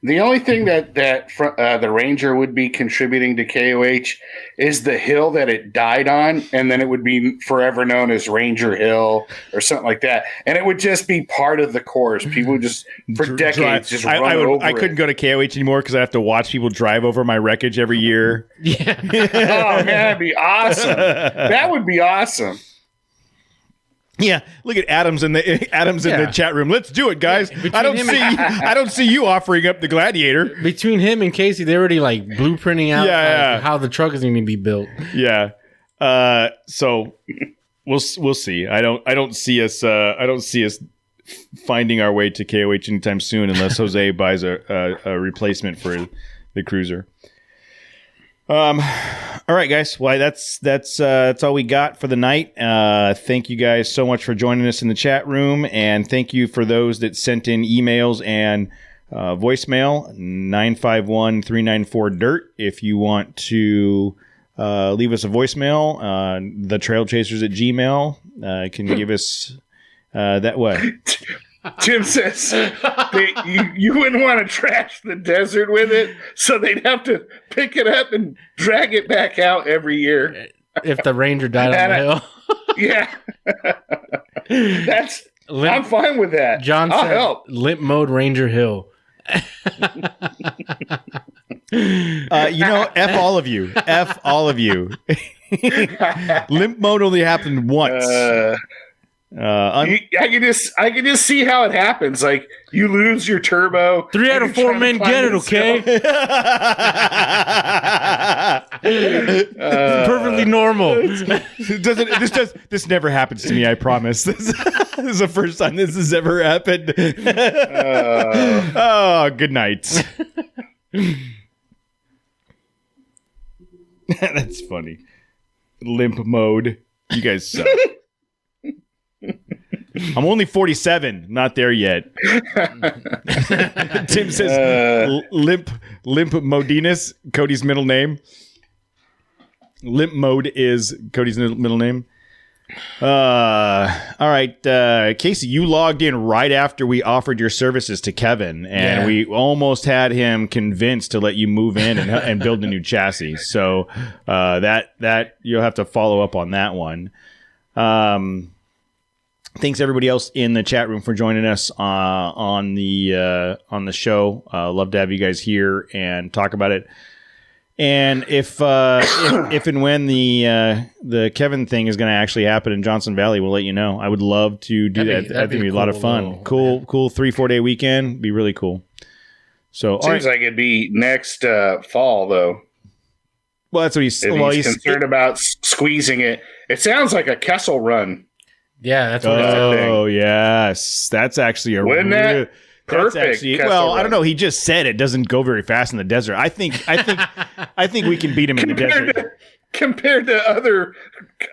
Speaker 1: The only thing that the Ranger would be contributing to KOH is the hill that it died on, and then it would be forever known as Ranger Hill or something like that. And it would just be part of the course. People would just, for decades, just run over it.
Speaker 2: I couldn't go to KOH anymore because I have to watch people drive over my wreckage every year.
Speaker 3: Yeah.
Speaker 1: Oh, man, that'd be awesome. That would be awesome.
Speaker 2: Yeah, look at Adams in the chat room. Let's do it, guys. I don't see you offering up the Gladiator.
Speaker 3: Between him and Casey, they're already like blueprinting out how the truck is going to be built.
Speaker 2: Yeah. So we'll see. I don't see us finding our way to KOH anytime soon unless Jose buys a replacement for the Cruiser. All right, guys. Well, that's all we got for the night. Thank you guys so much for joining us in the chat room, and thank you for those that sent in emails and voicemail 951-394-DIRT. If you want to leave us a voicemail, the Trailchasers at Gmail can give us that way.
Speaker 1: Jim says you wouldn't want to trash the desert with it, so they'd have to pick it up and drag it back out every year.
Speaker 3: If the Ranger died on the hill.
Speaker 1: Yeah. I'm fine with that.
Speaker 3: John
Speaker 1: I'll
Speaker 3: said
Speaker 1: help.
Speaker 3: Limp Mode Ranger Hill.
Speaker 2: F all of you. F all of you. Limp mode only happened once.
Speaker 1: I can just see how it happens. Like you lose your turbo.
Speaker 3: 3 out of 4 men get it, okay? Perfectly normal.
Speaker 2: This never happens to me, I promise. This is the first time this has ever happened. Good night. That's funny. Limp mode. You guys suck. I'm only 47, not there yet. Tim says Limp Modinus, Cody's middle name. Limp Mode is Cody's middle name. All right, Casey, you logged in right after we offered your services to Kevin, and we almost had him convinced to let you move in and build a new chassis. So that you'll have to follow up on that one. Thanks everybody else in the chat room for joining us on the show. Love to have you guys here and talk about it. And if and when the Kevin thing is going to actually happen in Johnson Valley, we'll let you know. I would love to do that. I think it'd be a lot of fun. Cool 3-4 day weekend. Be really cool. So
Speaker 1: seems like it'd be next fall though.
Speaker 2: Well, that's what he's
Speaker 1: concerned about squeezing it. It sounds like a Kessel run.
Speaker 3: Yeah, that's what
Speaker 2: Oh, yes. That's actually a
Speaker 1: perfect.
Speaker 2: I don't know. He just said it doesn't go very fast in the desert. I think we can beat him in the desert.
Speaker 1: Compared to other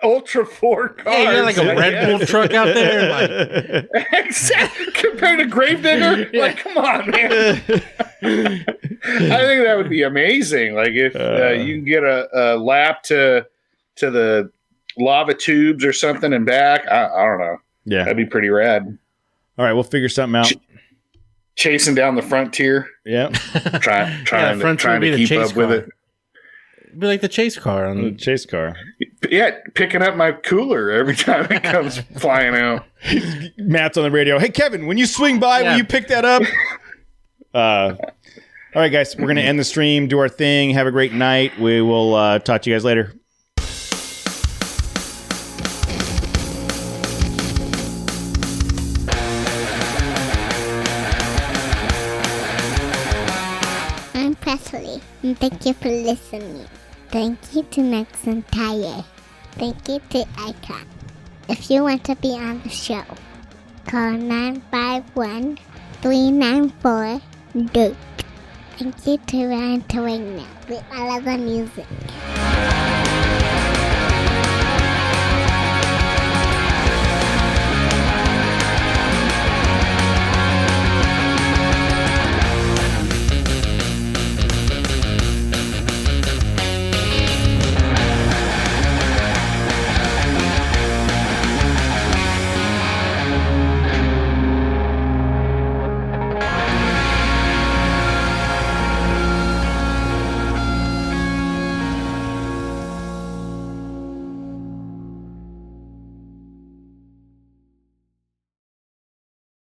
Speaker 1: Ultra 4 cars.
Speaker 3: Yeah, you're like a Red Bull truck out there.
Speaker 1: Exactly. Compared to Gravedigger? Yeah. Like, come on, man. I think that would be amazing. Like, if you can get a lap to the lava tubes or something and back. I don't know.
Speaker 2: Yeah.
Speaker 1: That'd be pretty rad.
Speaker 2: All right, we'll figure something out.
Speaker 1: Chasing down the frontier.
Speaker 2: Yeah.
Speaker 1: Trying to keep up with it.
Speaker 3: It'd be like the chase car on
Speaker 2: the chase car.
Speaker 1: Yeah, picking up my cooler every time it comes flying out.
Speaker 2: Matt's on the radio. Hey Kevin, when you swing by, will you pick that up? All right, guys, we're gonna end the stream, do our thing, have a great night. We will talk to you guys later.
Speaker 7: And thank you for listening. Thank you to Max and Tire. Thank you to Icon. If you want to be on the show, call 951-394-DIRT. Thank you to Ryan Torino with all of the music.